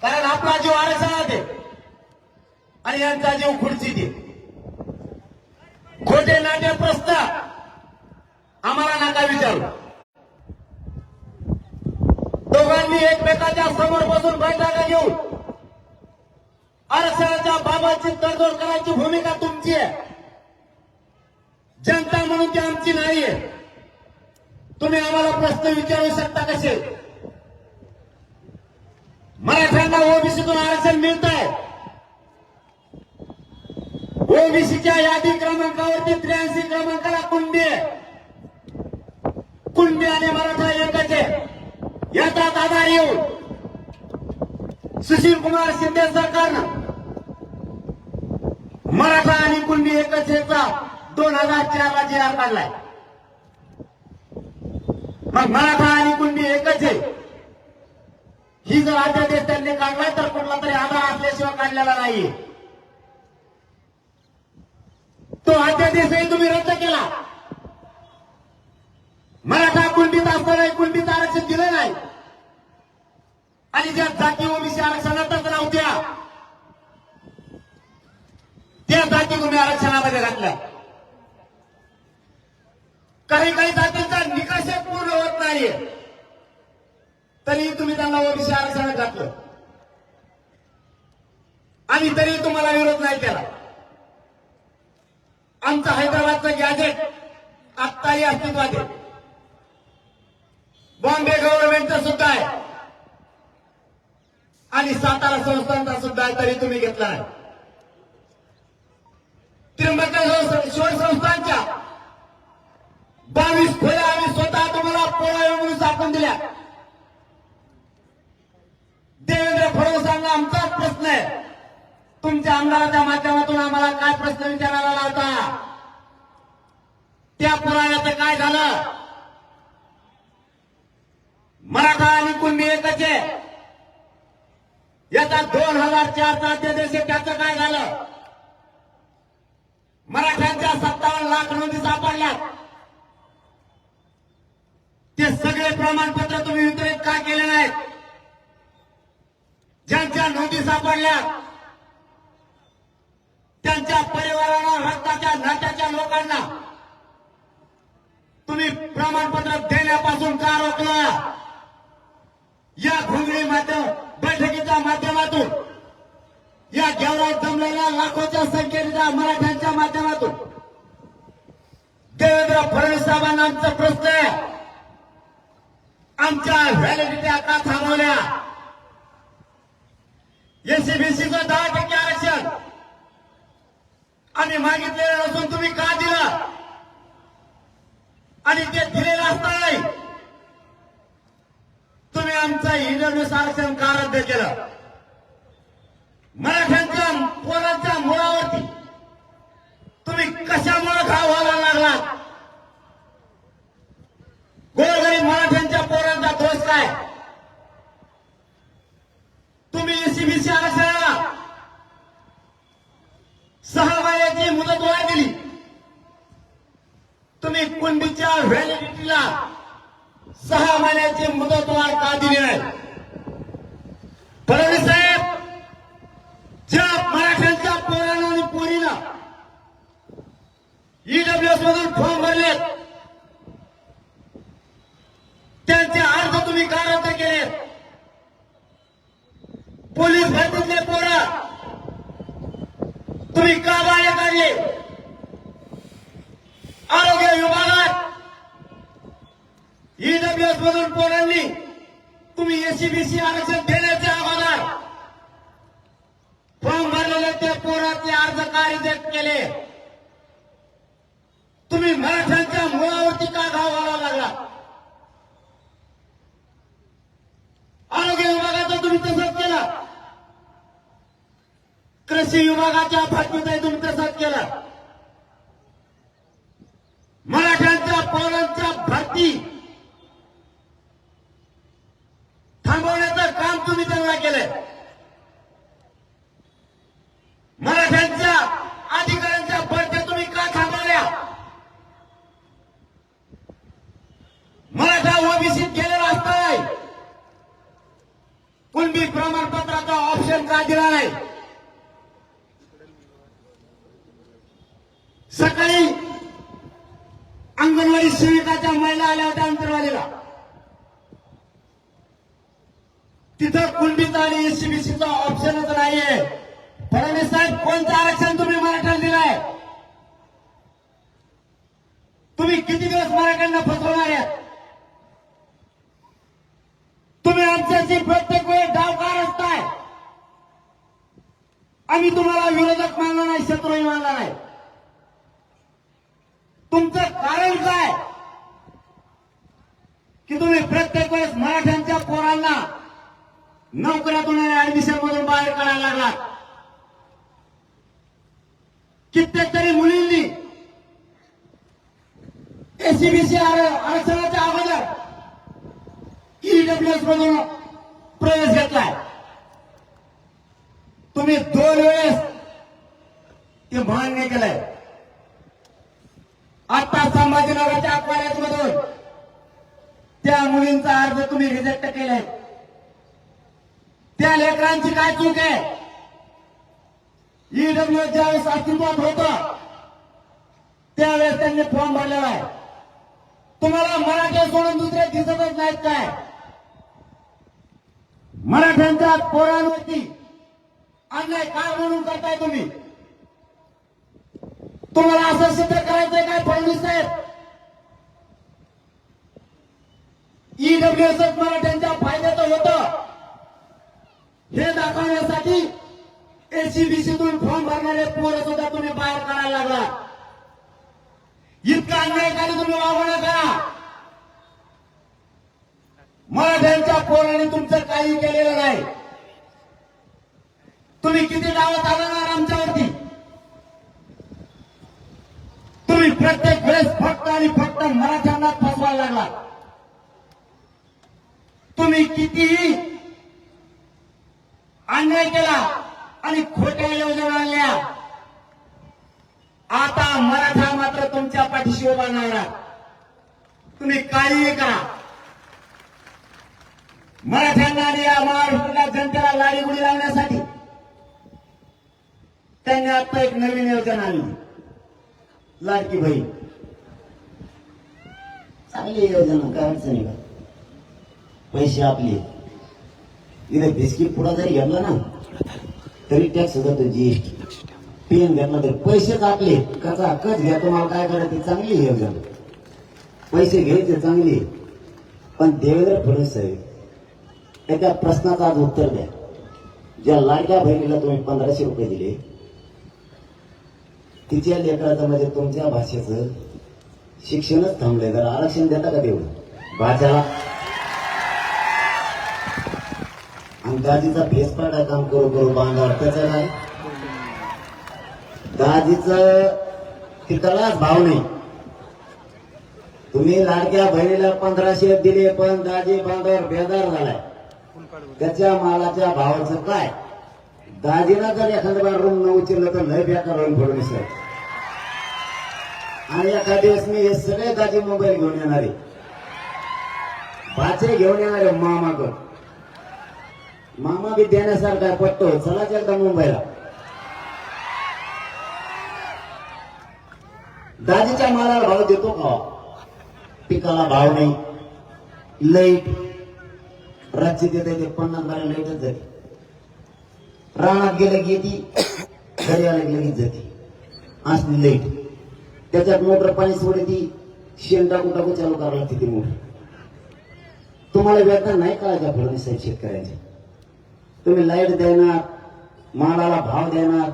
कारण आपला जीव आरक्षणात आहे आणि यांचा जीव खुर्चीत आहे. खोटे नाटे प्रस्ताव आम्हाला नका विचारू. दोघांनी एकमेकाच्या समोर बसून बैठका घेऊन आरक्षणाच्या बाबतची तडजोड करायची भूमिका तुमची आहे. जनता म्हणून ती आमची नाहीये. तुम्ही आम्हाला प्रश्न विचारू शकता कसे? मराठ्यांना ओबीसीतून आरक्षण मिळत आहे. ओबीसीच्या यादी क्रमांकावरती 83 क्रमांकाला कुणबी आहे. कुणबी आणि मराठा एकच आहे. याचाच आधार येऊन सुशील कुमार शिंदे सरकारनं मराठा आणि कुणबी एकच याचा 2004 ला जी.आर. काढलाय. मग मराठा आणि कुणबी एकच आहे ही जर अध्यादेश त्यांनी काढलाय तर कुठला तरी आधार असल्याशिवाय काढलेला नाहीये. तो अध्यादेशही तुम्ही रद्द केला. मराठा कुणबीत असताना कुणबीत आरक्षण दिलं नाही आणि ज्या जाती ओबीसी आरक्षणातच नव्हत्या त्या जाती तुम्ही आरक्षणामध्ये घातल्या. काही जातींचा निकष पूर्ण होत नाहीये तरी तुम्ही त्यांना ओबीसी आरक्षणात घातलं आणि तरी तुम्हाला विरोध नाही केला. आमचं हैदराबादचं गॅजेट आत्ताही अस्तित्वात आहे. बॉम्बे गव्हर्नमेंटचं सुद्धा आहे आणि सातारा संस्थांचा सुद्धा आहे तरी तुम्ही घेतला नाही. त्र्यंबकेश्वर संस्थांच्या 22 खोल्या आम्ही स्वतः तुम्हाला पुरावे म्हणून दाखवून दिल्या. देवेंद्र फडणवीसांना आमचाच प्रश्न आहे. तुमच्या आमदाराच्या माध्यमातून आम्हाला काय प्रश्न विचारायला लावता? त्या पुराव्याचं काय झालं? मराठा आणि कुणबी एकच आहे याचा 2004चा अध्यादेश आहे त्याचं काय झालं? मराठ्यांच्या 57 लाख नोंदी सापडल्यात. ते सगळे प्रमाणपत्र तुम्ही वितरित का केले नाहीत? ज्यांच्या नोंदी सापडल्या त्यांच्या परिवाराला रक्ताच्या नाट्याच्या लोकांना तुम्ही प्रमाणपत्र देण्यापासून का रोखलं? या घोंगडी बैठकीच्या माध्यमातून या घेवरात जमलेल्या लाखोच्या संख्येच्या मराठ्यांच्या माध्यमातून देवेंद्र फडणवीस साहेबांना आमचा प्रश्न आहे. आमच्या व्हॅलिडिटी का थांबवल्या? एससीबीसीचं 10% आरक्षण आम्ही मागितलेलं नसून तुम्ही का दिलं? आणि ते दिलेलं असतानाही तुम्ही आमचं इंटरव्ह्यू आरक्षण का रद्द केलं? मराठ्यांच्या पोरांच्या मुळावरती तुम्ही कशामुळे घाव व्हायला लागलात? गोरगरीब मराठ्यांच्या पोरांचा दोष काय? तुम्ही एससीबीसी आरक्षणाला 6 महिन्याची मुदतवाढ दिली. तुम्ही कुणबीच्या व्हॅलिडिटीला 6 महिन्याची मुदतवाढ का दिली नाही? तुम्ही का बाहेर काढले? आरोग्य विभागात ईडब्ल्यूएस मधून पोरांनी तुम्ही एससीबीसी आरक्षण देण्याच्या अगोदर फॉर्म भरलेले त्या पोराचे अर्ज का रिजेक्ट केले? तुम्ही मराठ्यांच्या मुळावरती का घाव घालावा लागला? आरोग्य विभागाचा तुम्ही तसंच केला, कृषी विभागाच्या बातमीतही तुम्ही तसंच केलं. मराठ्यांच्या पोरांच्या भरती थांबवण्याचं काम तुम्ही त्यांना केलंय. मराठ्यांच्या अधिकाऱ्यांच्या भरत्या तुम्ही का थांबवल्या? मराठा ओबीसीत गेलेला असताना कुणबी प्रमाणपत्राचा ऑप्शन का दिला नाही? सकाळी अंगणवाडी सेविकाच्या महिला आल्या होत्या अंतरवालीला, तिथं कुणबीचा आणि एससीबीसीचा ऑप्शनच नाहीये. फडणवीस साहेब, कोणतं आरक्षण तुम्ही मराठ्याला दिलंय? तुम्ही किती दिवस मराठ्यांना फसवणार आहेत? तुम्ही आमच्याशी प्रत्येक वेळी डाव का रचताय? आम्ही तुम्हाला विरोधक मानला नाही, शत्रूही मानला नाही. तुमचं कारण काय की तुम्ही प्रत्येक वेळेस मराठ्यांच्या पोरांना नोकऱ्यातून ऍडमिशन मधून बाहेर काढायला लागलात? कित्येक तरी मुलींनी एससीबीसी आरक्षणाच्या अगोदर ईडब्ल्यूएस मधून प्रवेश घेतलाय. तुम्ही 2 वेळेस ते मान्य केलंय. आता संभाजीनगरच्या अखबारात मधून त्या मुलींचा अर्ज तुम्ही रिजेक्ट केलाय. त्या लेकरांची काय चूक आहे? ईडब्ल्यूएस ज्यावेळेस अस्तित्वात होतं त्यावेळेस त्यांनी फॉर्म भरलेला आहे. तुम्हाला मराठी सोडून दुसरे दिसतच नाहीत काय? मराठ्यांच्या पोरांवरती अन्याय काय म्हणून करताय तुम्ही? तुम्हाला असं सिद्ध करायचंय काय फडणवीस साहेब? ईडब्ल्यूएस मराठ्यांच्या फायद्याचं होतं हे दाखवण्यासाठी एससीबीसीतून फॉर्म भरणारे पोरं सुद्धा तुम्ही बाहेर काढायला लागला. इतका अन्यायकारी तुम्ही वागू नका. मराठ्यांच्या पोरांनी तुमचं काही केलेलं नाही. तुम्ही किती डाव चालवणार आमच्यावरती? तुम्ही प्रत्येक वेळेस फक्त आणि फक्त मराठ्यांना फसवायला लागला. तुम्ही कितीही अन्याय केला आणि खोट्या योजना आणल्या. आता मराठा मात्र तुमच्या पाठीशी उभा नाही. तुम्ही काहीही करा. मराठ्यांना आणि या महाराष्ट्राच्या जनतेला लाडीगुडी लावण्यासाठी त्यांनी आता एक नवीन योजना आणली, लाडकी बहीण. चांगली योजना, काय अडचणी का? पैसे आपले. इथे बिस्किट पुडा जरी घेतला ना तरी टॅक्स जातो, जीएसटी. पेन घेतला तरी पैसेच आपले. कसा कच घ्या, तुम्हाला काय करायचं? चांगली योजना, पैसे घ्यायचे चांगले. पण देवेंद्र फडणवीस साहेब एका प्रश्नाचं आज उत्तर द्या. ज्या लाडक्या बहिणीला तुम्ही 1500 रुपये दिले, तिच्या लेकराचं म्हणजे तुमच्या भाषेचं शिक्षणच थांबलंय. जरा आरक्षण देता का तेवढं भाषाला? आणि दाजीचा भेसपाडा काम करू करू बांधावर त्याचं काय? दाजीचं तिथलाच भाव नाही. तुम्ही लाडक्या बहिणीला 1500 दिले, पण दाजी बांधावर बेजार झालाय. त्याच्या मालाच्या भावाचं काय? दाजीला जर एखाद्या बार रूम न उचललं तर लय बेकार होईल फडणवीस साहेब. आणि एखाद्या दिवस मी हे सगळे दाजी मोबाईल घेऊन येणारे, बाचे घेऊन येणारे मामाकडे. मामा बी देण्यासारखा पटतो. चलाच एकदा मुंबईला. दाजीच्या मालाला भाव देतो का? पिकाला भाव नाही. लाईट रातची देते ते 50 बारा लाईटच झाली. रानात गेलं की ती घरी आले की लगेच जाते असली लाईट. त्याच्यात मोटर पाणी सोडती, शेण टाकू टाकू चालू करावं लागते ती मोटर. तुम्हाला वेदना नाही कळायच्या फडणवीस साहेब शेतकऱ्यांच्या. तुम्ही लाईट देणार, मालाला भाव देणार,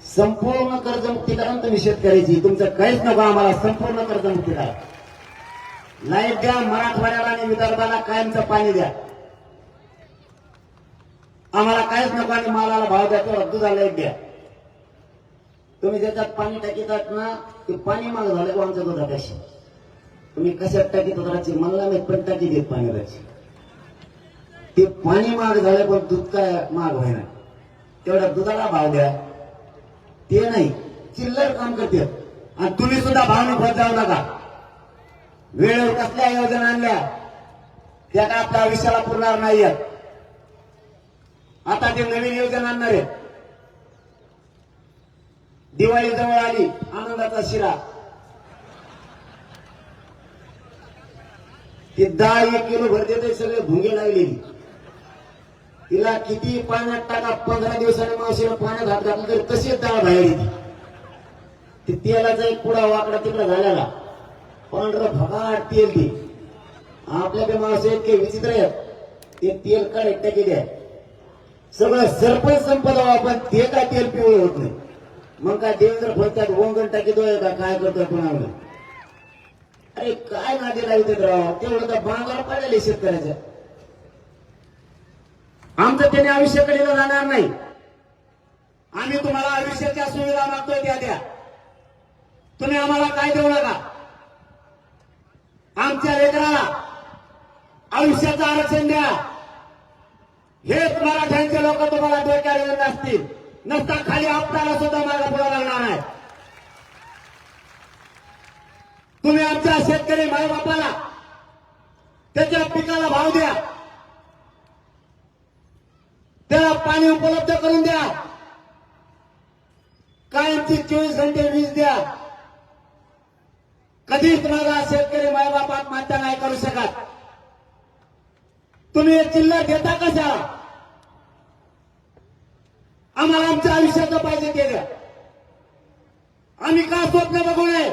संपूर्ण कर्जमुक्ती करा ना तुम्ही शेतकऱ्याची. तुमचं काहीच नको आम्हाला, संपूर्ण कर्जमुक्ती करा. लाईट द्या, मराठवाड्याला आणि विदर्भाला कायमचं पाणी द्या. आम्हाला काहीच नको आणि मालाला भाव द्या, तेवढा दुधाला लाईट द्या. तुम्ही ज्याच्यात पाणी टाकीतात ना ते पाणी माग झालं का आमच्या दुधापेक्षा. तुम्ही कशात टाकीत राहायचे मला नाही, पण टाकी देत पाणी राहायचे. ते पाणी महाग झालं पण दूध काय महाग व्हायना. तेवढ्या दुधाला भाव द्या. ते नाही चिल्लर काम करते. आणि तुम्ही सुद्धा भावने फत जाऊ नका. वेळेवर कसल्या योजना आणल्या त्या काय आपल्या आयुष्याला पुरणार नाहीये. आता ते नवीन योजना आणणार आहेत. दिवाळी जवळ आली, आनंदाचा शिरा. ते 10 किलो भर देते, सगळे भुंगे लागलेली. तिला किती पाण्यात टाका, 15 दिवसाने मावशीला पाण्यात हात घातला तरी तशीच डाळ बाहेर येते. ते तेलाचा एक पुडा वाकडा तिकडा झालेला, पांढरं भगाट तेल. ते आपल्या मावशी इतके विचित्र आहेत. ते तेल काढ टाकी द्या, सगळं सरपंच संपदा आपण ते काय तेल पिवळं होत नाही. मग काय देवेंद्र फडक्यात वंगण टाकी दोय का काय करतोय पुन्हा. अरे काय नादी लागते राव, तेवढं तर बांगाला पाडले शेतकऱ्याच्या. आमचं त्याने आयुष्याकडे जाणार नाही. आम्ही तुम्हाला आयुष्याच्या सुविधा मागतोय त्या द्या. तुम्ही आम्हाला काय देऊ नका. आमच्या लेकराला आयुष्याचं आरक्षण द्या. हेच मराठ्यांचे लोक तुम्हाला डोक्यावर येऊन असतील. नसता खाली आपल्याला सुद्धा मागे पुढे लागणार आहे. तुम्ही आमच्या शेतकरी मायबापाला त्याच्या पिकाला भाव द्या, त्याला पाणी उपलब्ध करून द्या, कायमची 24 घंटे वीज द्या. कधीच माझा शेतकरी मायबाप आत्महत्या नाही करू शकत. तुम्ही चिल्लर देता कशा. आम्हाला आमच्या आयुष्याचं पाहिजे ते द्या. आम्ही का स्वप्न बघू नये.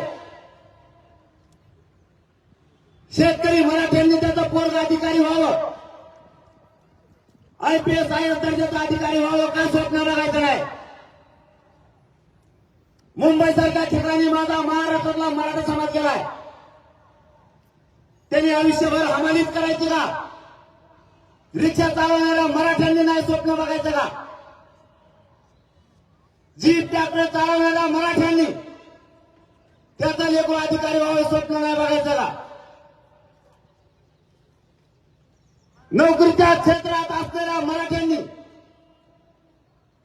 शेतकरी मराठ्यांनी त्याचा पोरगा अधिकारी व्हावं, IPS IAS दर्जाचा अधिकारी व्हावं, काय स्वप्न बघायचं नाही. मुंबईसारख्या ठिकाणी माझा महाराष्ट्रातला मराठा समाज गेलाय. त्यांनी आयुष्यभर हमालीच करायची का. रिक्षा चालवणाऱ्या मराठ्यांनी नाही स्वप्न बघायचं का. जीप ट्रॅक्टर चालवणाऱ्या मराठ्यांनी त्याचा लेखो अधिकारी व्हावे स्वप्न नाही बघायचं का. नोकरीच्या क्षेत्रात असलेल्या मराठ्यांनी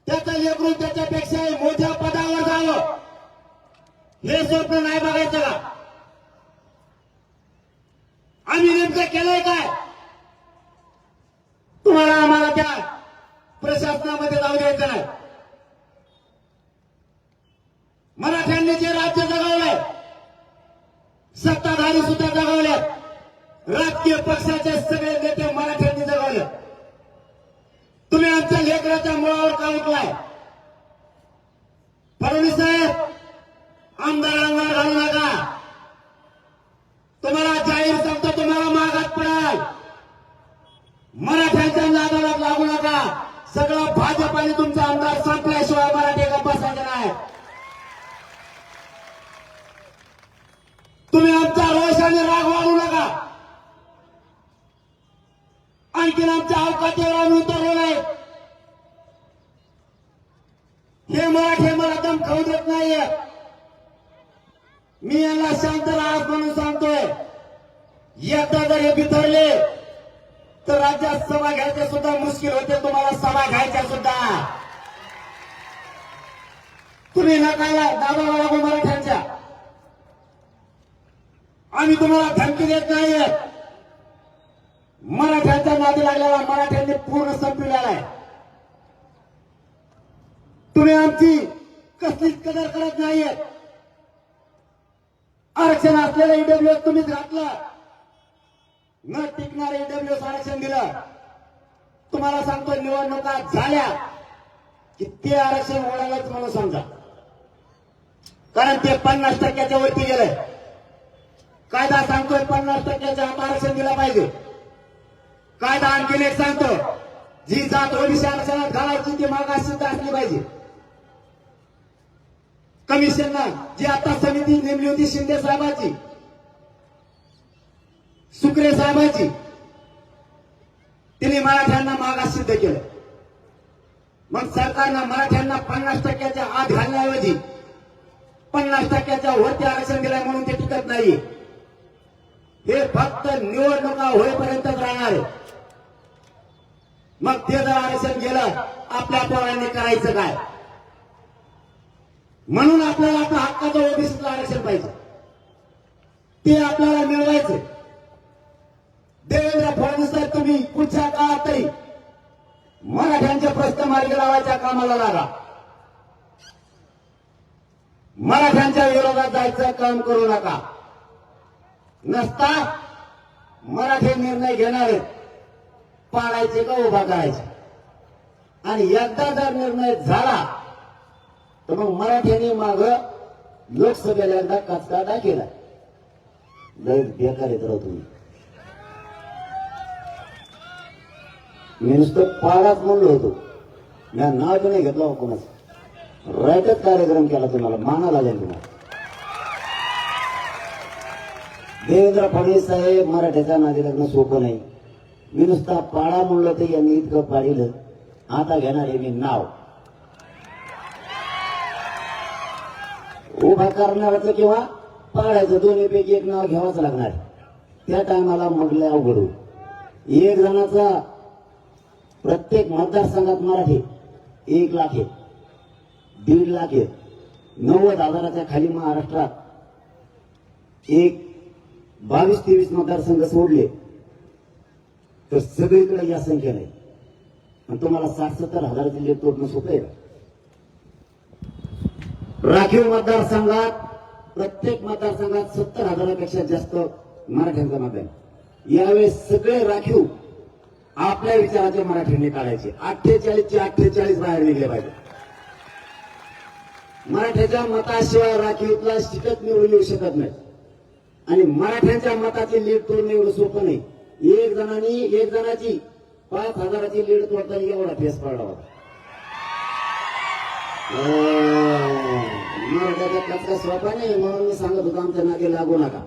त्याचं लेकरू त्याच्यापेक्षाही मोठ्या पदावर जावं हे स्वप्न नाही बघायचं का. आम्ही नेमकं केलंय काय. तुम्हाला आम्हाला त्या प्रशासनामध्ये जाऊ द्यायचं नाही. मराठ्यांनी जे राज्य जगवलंय, सत्ताधारी सुद्धा जगवले, राजकीय पक्षाचे सगळे नेते मराठ्यांनी जगवले. तुम्ही आमच्या लेकराच्या मुळावर का उठलाय. फडणवीस साहेब, आमदारांवर घालू नका. तुम्हाला जाहीर सांगतो, तुम्हाला मागात पडाल. मराठ्यांच्या नादाला लागू नका. सगळं भाजपाने तुमचा आमदार संपल्याशिवाय मराठी गप्प बसायचे नाही. तुम्ही आमचा रोष आणि राग वाढू नका. आणखीन आमच्या अवकाशावर आम्ही उतरलो नाही. हे मराठी मला दम खाऊ देत नाहीये. मी यांना शांत राहत म्हणून सांगतोय. एकदा जर हे बिथरले तर राज्यात सभा घ्यायचे सुद्धा मुश्किल होते. तुम्हाला सभा घ्यायच्या सुद्धा. तुम्ही नकाला दाबाला लागू मराठ्यांच्या. आम्ही तुम्हाला धमकी देत नाहीये. मराठ्यांच्या नादी लागलेला मराठ्यांनी पूर्ण संपविलेला आहे. तुम्ही आमची कसलीच कदर करत नाहीये. आरक्षण असलेलं ईडब्ल्यूएस तुम्हीच घातलं. न टिकणारे ईडब्ल्यूएस आरक्षण दिलं. तुम्हाला सांगतो, निवडणुका झाल्या की ते आरक्षण ओढायलाच म्हणून समजा, कारण ते 50% वरती गेलंय. कायदा सांगतोय 50% आत आरक्षण दिलं पाहिजे. कायदा आणखीन एक सांगतो, जी जात ओबीसी आरक्षणात घालायची ती मागासवर्गीय असली पाहिजे. कमिशननं जी आता समिती नेमली होती शिंदे साहेबांची, सुक्रे साहेबांची, तिने मराठ्यांना मागास सिद्ध केलं. मग सरकारनं मराठ्यांना 50% आत घालण्याऐवजी 50% वरती आरक्षण दिलंय म्हणून ते टिकत नाहीये. हे फक्त निवडणुका होईपर्यंतच राहणार आहे. मग ते जर आरक्षण गेलं, आपल्या पोरांनी करायचं काय? म्हणून आपल्याला आपल्या हक्काचं ओबीसीचं आरक्षण पाहिजे, ते आपल्याला मिळवायचं. देवेंद्र फडणवीस साहेब, तुम्ही पुढच्या काळात तरी मराठ्यांचे प्रश्न मार्गी लावायच्या कामाला लागा. मराठ्यांच्या विरोधात जायचं काम करू नका. नसता मराठी निर्णय घेणारे पाडायचे का उभा करायचे. आणि एकदा जर निर्णय झाला तर मग मराठ्यांनी माग लोकसभेला एकदा कचकाटा केला. लय बेकार येत राहू तुम्ही. मी नुसतं पाडाच म्हणलो होतो, मी नाव तर नाही घेतलं कोणाचं. राईटच कार्यक्रम केला तुम्हाला, माना लागेल तुम्हाला. देवेंद्र फडणवीस साहेब, मराठ्याच्या नादी लग्न सोपं नाही. मी नुसता पाडा म्हणलं तर यांनी इतकं पाडिलं. आता घेणार आहे मी नाव. उभा करणाऱ्याचं किंवा पाडायचं दोन्हीपैकी एक नाव घ्यावंच लागणार. त्या टायमाला मगले अवघड होईल. एक जणाचा प्रत्येक मतदारसंघात मराठी 1 लाख आहे, 1.5 लाख आहे. 90,000च्या खाली महाराष्ट्रात एक 22-23 मतदारसंघ सोडले तर सगळीकडे या संख्या नाही. आणि तुम्हाला 60-70 हजाराची लीड तोडणं सोपं आहे का? राखीव मतदारसंघात प्रत्येक मतदारसंघात 70,000पेक्षा जास्त मराठ्यांचं मतदान. यावेळेस सगळे राखीव आपल्या विचाराचे मराठ्यांनी काढायचे. 48चे 48 बाहेर निघले पाहिजे. मराठ्याच्या मताशिवाय राखीवला शिकत निवडून येऊ शकत नाही. आणि मराठ्यांच्या मताची लीड तोडणं एवढं सोपं नाही. एक जणाची 5,000ची लीड तोडताना एवढा फेस पडला होता. मराठ्याचा कचरा सोपा नाही म्हणून मी सांगत होतो आमच्या नागे लागू नका.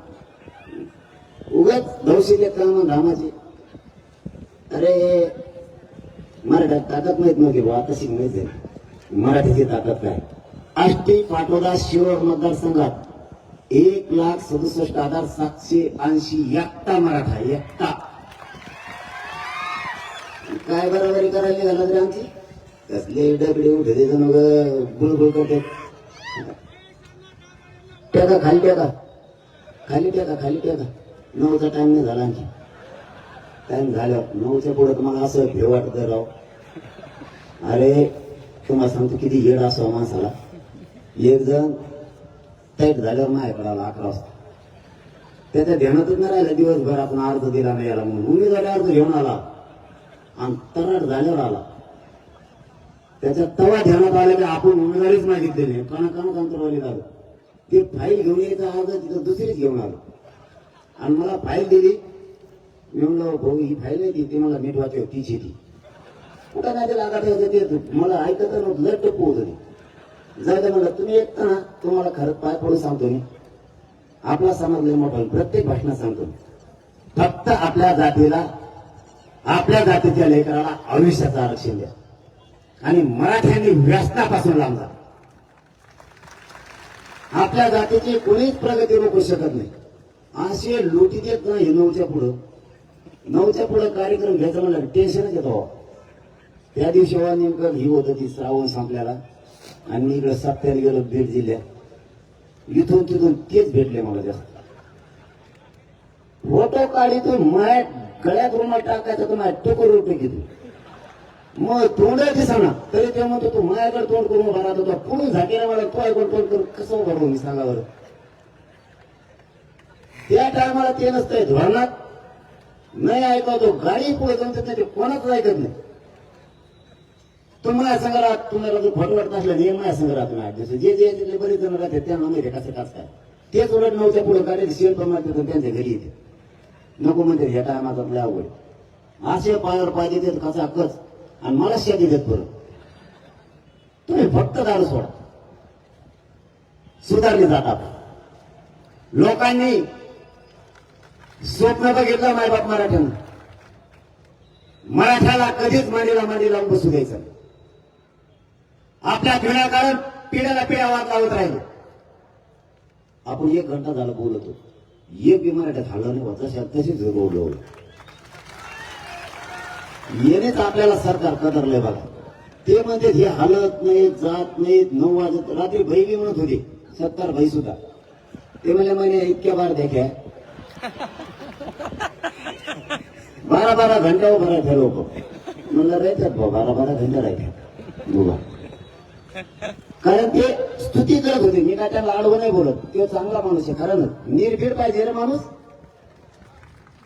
उगाच धौशीचे काम धामाचे. अरे मराठ्यात ताकद माहित नव्हती बुवा, आता शिकवायच आहे मराठीची ताकद काय. आष्टी पाटोदा शिरोळ मतदारसंघात 1,67,780 एकटा मराठा. एकटा. काय बरोबरी करायला झालं तरी आमची कसले डबडे उठे जण बुळबुळ करते. टेका खाली टेका, खाली टेका, खाली टेका. 9चा टाइम नाही झाला आणखी. टाइम झाल्यावर 9च्या पुढे तुम्हाला असं भेव वाटत राव. अरे तुम्हाला सांगतो किती येड असो माणसाला. एक जण टाईट झाल्यावर माझ्याकडे आला 11 वाजता. त्याच्या ध्यानातच नाही राहिलं दिवसभर आपण अर्ज दिला नाही याला म्हणून. उमेदवारी अर्ज घेऊन आला आणि तराट झाल्यावर आला. त्याच्या तवा ध्यानात आले की आपण उमेदवारीच मागितली नाही. कानाकानात अंतरवाली झालं. ते फाईल घेऊन यायचा अर्ज तिथं दुसरीच घेऊन आलो आणि मला फाईल दिली. मी म्हणलो भाऊ ही फाईल आहे ती मला नीट वाचव तीच ती कुठं नाही त्याला आघात ते मला ऐकत नव्हतं. लट टप्पू होतं ते. जाऊ दे म्हणलं तुम्ही ऐकता ना, तुम्हाला खरंच पाय पडून सांगतो मी. आपला समाज लय मोठा प्रत्येक भाषणात सांगतो मी. फक्त आपल्या जातीला, आपल्या जातीच्या लेकराला आयुष्याचं आरक्षण द्या आणि मराठ्यांनी व्यसनापासून लांब जा. आपल्या जातीची कोणीच प्रगती रोखू शकत नाही. असे लुटी देत नाही. 9च्या पुढं कार्यक्रम घ्यायचा म्हणलं टेन्शनच येतो. त्या दिवशी नेमकं ही होतं ती श्रावण संपल्याला आणि मी इकडे सप्त्याला गेलो भेट दिल्या. इथून तिथून तेच भेटले मला जास्त. फोटो काढितून माया गळ्यात रुमाल टाकायचा तर माझ्या टोकर रुपये घेतो. मग तोंड दिसना तरी ते म्हणतो तू माझ्याकडे तोंड करून उभा राहत होता. पुढून झाकेला मला तोयाकडे तोंड करून कसं उभा राहू मी सांगा बरं. त्या टायमाला ते नसतंय धोरणात. नाही ऐकवतो गाडी पुढे जाऊन ते कोणाच ऐकत नाही. तुम्हाला संग्रहात तुम्हाला जर खोटं वाटत असलं नाही माझ्या संग्रहात तुम्ही ऍडजस्ट जे जे तिथले बरेच जण राहतात त्यांना माहिती आहे कसं काय तेच उलट 9च्या पुढे काढायचे शेण पण मारतात त्यांच्या घरी येते नको म्हणते ह्या टायमात आपल्या आवड असे पायावर पाय देतात कसा कच आणि मला शेती देत परत तुम्ही फक्त दारू सोडा सुधारले जातात लोकांनी स्वप्न बघितलं मायबाप मराठ्यांना मराठ्याला कधीच मांडी लावून बसू द्यायचं नाही. आपल्या विनाकारण पिढ्याला पिढ्या वाद लावत राहिलो आपण 1 घंटा झाला बोलतो एक बी मराठ्यात हल्ला नाही होता तशीच बोललो येणेच आपल्याला सरकार कदरलंय बघा ते म्हणते हे हलत नाहीत जात नाहीत 9 वाजत रात्री बहिणी म्हणत होती 70 भाई सुद्धा ते म्हणे इतक्या बार देख्या 12 घंटा उभं राहते लोक म्हणलं राहतात भाऊ 12 घंटा राहते उभा कारण ते स्तुती करत होते मी काय त्यांना आडवं नाही बोलत तो चांगला माणूस आहे खरं निर्भीड पाहिजे रे माणूस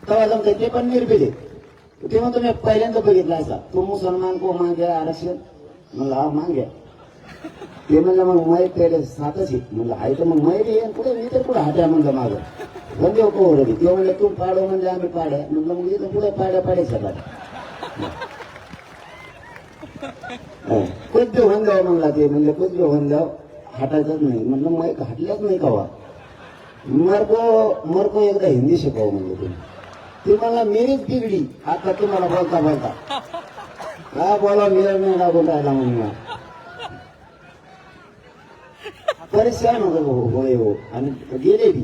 तेव्हा जमतंय ते पण निर्भीड आहे तेव्हा तुम्ही पहिल्यांदा बघितला असा तो मुसलमान को मागे आरक्षण म्हणलं हा मागे ते म्हणलं मग मैत पहिले 7च आहे म्हणलं आहे तर मग मैत येईन कुठे मी तर कुठे हाट्या म्हणलं माझं बंदे हो रवी ते म्हणलं तू पाडो म्हणजे आम्ही पाड्या म्हणलं मग इथं पुढे पाड्या सगळ्या कुद्य होऊन द्यावं म्हणला ते म्हणलं कुद्य होऊन द्याव हाटायचंच नाही म्हणलं मग हाटल्याच नाही का मरको एकदा हिंदी शिकावं म्हणलं तुम्ही ती मला मेरीच बिघडी आता तुम्हाला बोलता काय बोला मेर नाही लागून राहिला म्हणून परेशान होय हो आणि गेले बी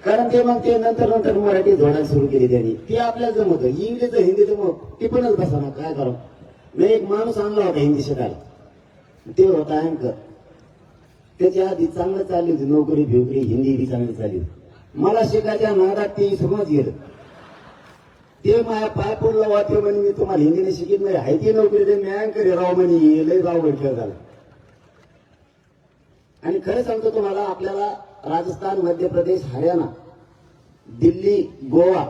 कारण ते मग ते नंतर मराठी जोडायला सुरू केली त्यांनी ते आपल्याला जमत इंग्लिश हिंदी तर मग टिपणच बसा ना काय करा मी एक माणूस आणला होता हिंदी शिकायला ते होता अँकर त्याच्या आधी चांगलं चालली होती नोकरी भिवकरी हिंदी बी चांगली चालली होती मला शिकायच्या नादात ते समज गेलं ते माझ्या पाय पडलं वाटलं म्हणे मी तुम्हाला हिंदीने शिकित नाही हाय ती नोकरी ते मी अँकर राव म्हणे लय गावगड खेळ झाला आणि खरं सांगतो तुम्हाला आपल्याला राजस्थान मध्य प्रदेश हरियाणा दिल्ली गोवा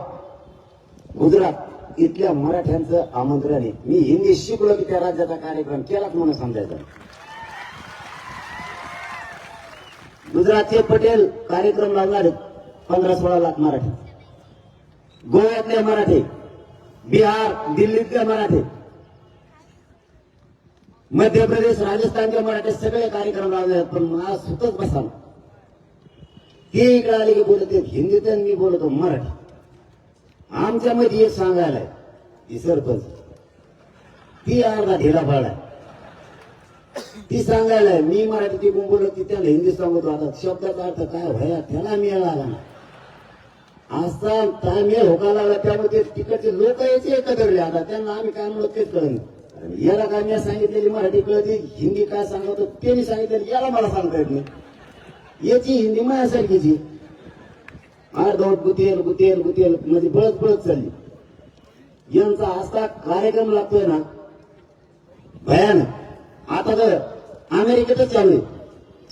गुजरात इथल्या मराठ्यांचं आमंत्रण आहे मी हिंदी शिकलो की त्या राज्याचा कार्यक्रम केलाच म्हणून समजायचा गुजरातचे पटेल कार्यक्रम लावणार 15-16 लाख मराठी गोव्यातले मराठी बिहार दिल्लीतले मराठी मध्य प्रदेश राजस्थानचे मराठी सगळे कार्यक्रम लावले पण मला सुतच बसा ते इकडे आले की बोलत हिंदीत मी बोलतो मराठी आमच्यामध्ये एक सांगायला ती सरपंच ती अर्धा ढिला पाळलाय ती सांगायला मी मराठी ती बोलत ती त्याला हिंदी सांगतो आता शब्दाचा अर्थ काय व्हाया त्याला मेळ आला ना असा काय मेळ होका लागला त्यामुळे तिकडचे लोक यायचे एकत्रले आता त्यांना आम्ही काय म्हणत तेच कळत नाही याला काय मी सांगितलेली मराठी कळते हिंदी काय सांगतो त्यांनी सांगितलेली याला मला सांगता येत नाही याची हिंदी माझ्यासारखीची अर्धवट गुतेल म्हणजे बळत चालली यांचा असा कार्यक्रम लागतोय ना भयानक आता तर अमेरिकेतच चालू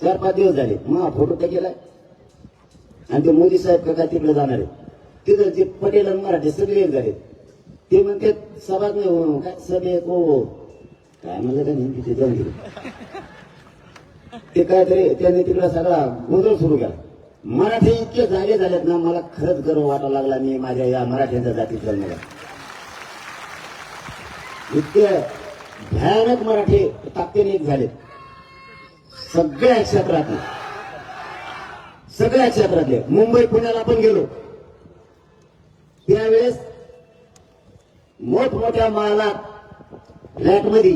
4-5 दिवस झाले मग फोटो तर केलाय आणि ते मोदी साहेब काय तिकडे जाणार आहे तिथं जे पटेल आणि मराठी सगळे झाले ते म्हणते सभा नाही काय सभे को काय म्हणलं का नाही तिथे जाऊन गेले ते काहीतरी त्यांनी तिकडे सगळा गोंधळ सुरू केला मराठी इतके जागे झालेत ना मला खरंच गर्व वाटायला लागला मी माझ्या या मराठ्यांच्या जातीतल्या मला इतके भयानक मराठी ताकदीने एक झाले सगळ्या क्षेत्रातले मुंबई पुण्याला पण गेलो त्यावेळेस मोठमोठ्या महालात फ्लॅटमध्ये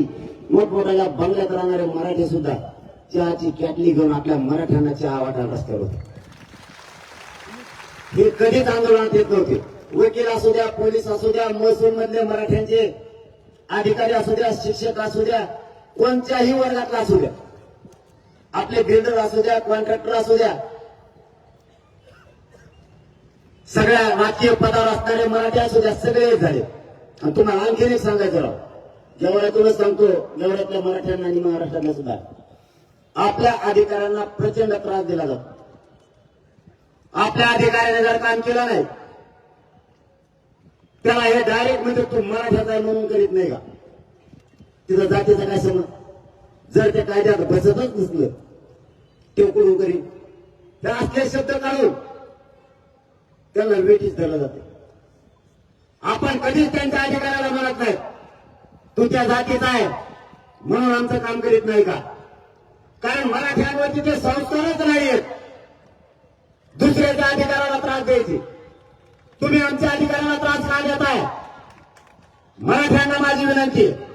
मोठमोठ्या बंगल्यात राहणारे मराठी सुद्धा चहाची कॅटली घेऊन आपल्या मराठ्यांना चहा वाटायला रस्त्यावर होते हे कधीच आंदोलनात येत नव्हते वकील असू द्या पोलीस असू द्या महसूल मधले मराठ्यांचे अधिकारी असू द्या शिक्षक असू द्या कोणत्याही वर्गातला असू द्या आपले बिल्डर असू द्या कॉन्ट्रॅक्टर असू द्या सगळ्या राजकीय पदावर असणारे मराठी असू द्या सगळे झाले आणि तुम्हाला आणखीन एक सांगायचं राव जेवढ्यातूनच सांगतो जेवढ्यातल्या मराठ्यांना आणि महाराष्ट्रातल्या सुद्धा आपल्या अधिकाऱ्यांना प्रचंड त्रास दिला जातो आपल्या अधिकाऱ्याने जर काम केलं नाही त्याला हे डायरेक्ट म्हणजे तू मराठ्याचा म्हणून करीत नाही का तिथं जातीचा काय समज जर त्या कायद्यात बसतच नसलं तेवढं करीन तर असले शब्द काढून त्यांना वेठीच धरलं जाते. आपण कधीच त्यांच्या अधिकाराला म्हणत नाही तू त्या जातीचा आहे म्हणून आमचं काम करीत नाही का? कारण मराठ्यांवरती ते संस्कारच नाहीयेत दुसऱ्याच्या अधिकाराला त्रास द्यायचे. तुम्ही आमच्या अधिकाराला त्रास का देताय? मराठ्यांना माझी विनंती आहे,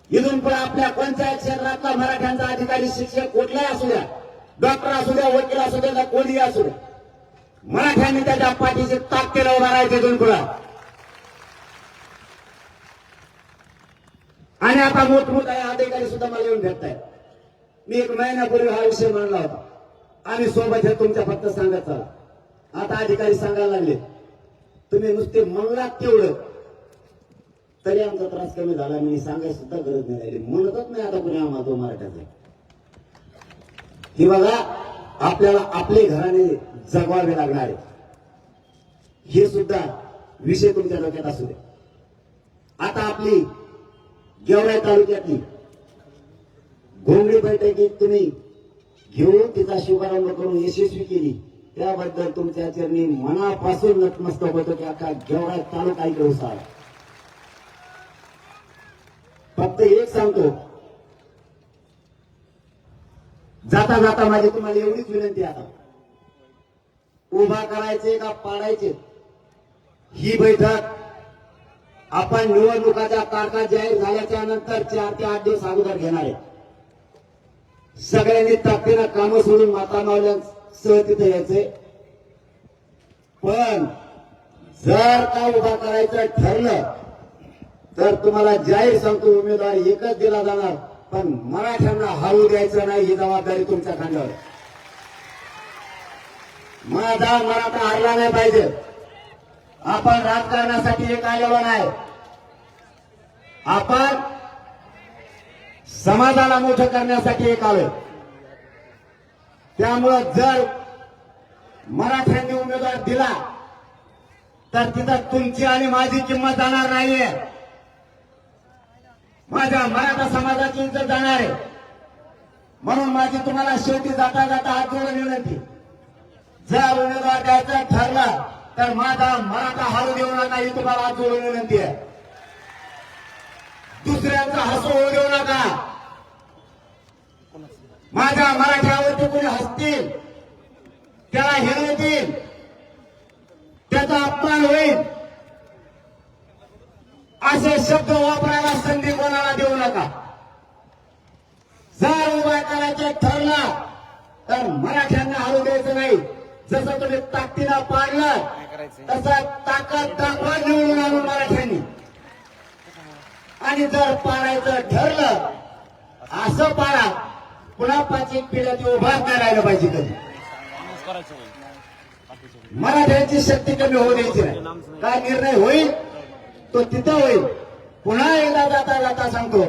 इथून पुढे आपल्या कोणत्याही क्षेत्रातला मराठ्यांचा अधिकारी शिक्षक कुठलाही असू द्या, डॉक्टर असू द्या, वकील असू द्या, कोणीही असू द्या, मराठ्यांनी त्याच्या पाठीशी ताकदीला उभा राहायचे इथून पुढे. आणि आता मोठमोठे अधिकारी सुद्धा मला येऊन भेटतायत. मी 1 महिन्यापूर्वी हा विषय मांडला होता. आम्ही सोबत हे तुमच्या फक्त सांगत चला. आता अधिकारी सांगायला लागले तुम्ही नुसते म्हणलात तेवढं तरी आमचा त्रास कमी झाला. मी सांगायला सुद्धा गरज नाही राहिली. म्हणतच नाही आता कुणी आम्हाला तो मराठ्याचा. ही बघा आपल्याला आपले घराने जगवावे लागणार आहे. हे सुद्धा विषय तुमच्या डोक्यात असू द्या. आता आपली गेवराई तालुक्यातली घोंगडी बैठकीत तुम्ही घेऊन तिचा शुभारंभ करून यशस्वी केली त्याबद्दल तुमच्या चरणी मनापासून नतमस्तक होतो की अख्खा गेवराई तालुका इकडे उसाळा. फक्त एक सांगतो, जाता जाता माझी तुम्हाला एवढीच विनंती आता उभा करायचे का पाडायचे ही बैठक आपण निवडणुकाच्या तारखा जाहीर झाल्याच्या नंतर 4 ते 8 दिवस अगोदर घेणार आहे. सगळ्यांनी ताकदीनं कामं सोडून माता मावल्यांसह तिथे यायचे. पण जर का उभा करायचं ठरलं तर तुम्हाला जाहीर सांगतो उमेदवार एकच दिला जाणार, पण मराठ्यांना हरवू द्यायचं नाही ही जबाबदारी तुमच्या खांद्यावर. माझा मराठा हरला नाही पाहिजे. आपण राजकारणासाठी एक आलेलो नाही, आपण समाजाला मोठं करण्यासाठी एक आलोय. त्यामुळं जर मराठ्यांनी उमेदवार दिला तर तिथं तुमची आणि माझी किंमत जाणार नाहीये, माझ्या मराठा समाजाची इज्जत जाणार आहे. म्हणून माझी तुम्हाला शेवटी जाता जाता हात जोडून विनंती, जर उमेदवार द्यायचं ठरलं तर माझा मराठा हारू देऊ नका ही तुम्हाला हात जोडून विनंती आहे. दुसऱ्यांचा हसू होऊ देऊ नका. माझ्या मराठ्यावरती कोणी हसतील, त्याला हिरवतील, त्याचा अपमान होईल असे शब्द वापरायला संधी कोणाला देऊ नका. जर उभा करायचं ठरलं तर मराठ्यांना हरवू द्यायचं नाही. जसं तुम्ही ताकदीनं पाडलं तसं ताकद दाखवा निवडून आणून मराठ्यांनी. आणि जर पाडायचं ठरलं असं पाडा, पुन्हा 5-1 पिढ्या ती उभा करायला पाहिजे. कधी मराठ्यांची शक्ती कमी होऊ द्यायची नाही. काय निर्णय होईल तो तिथं होईल. पुन्हा एकदा जाता जाता सांगतो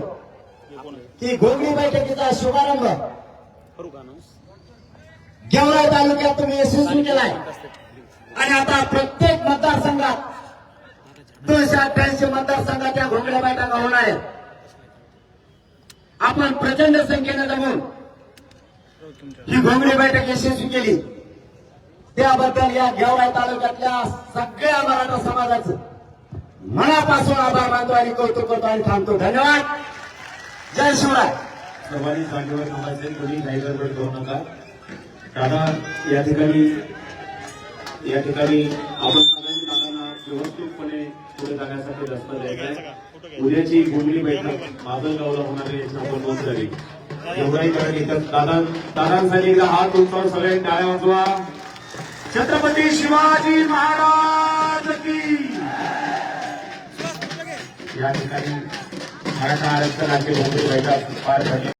की घोंगडी बैठकीचा शुभारंभ गेवराई तालुक्यात तुम्ही यशस्वी केलाय. आणि आता प्रत्येक मतदारसंघात 288 मतदारसंघात या घोंगड्या बैठका होणार आहेत. आपण प्रचंड संख्येने जमून ही घोंगडी बैठक यशस्वी केली त्याबद्दल या गेवराई तालुक्यातल्या सगळ्या मराठा समाजाचं मनापासून आभार मानतो आणि कौतुक करतो आणि थांबतो. धन्यवाद. जय शिवराय. सर्वांनी जागेवर थांबायचे, कोणी काही गडबड करू नका. दादा या ठिकाणी आपण सगळ्यांनी दादांना व्यवस्थितपणे पुढे जाण्यासाठी रस्ता द्यायचा आहे. उद्याची घोंगडी बैठक माजलगावला होणार आहे याची आपण नोंद झाली. एवढाही दादांसाठी एकदा हात उंचावून सगळ्यांनी टाळ्या वाजवा. छत्रपती शिवाजी महाराज की. या ठिकाणी मराठा आरक्षण राज्य घोंगडी बैठक पार पडली.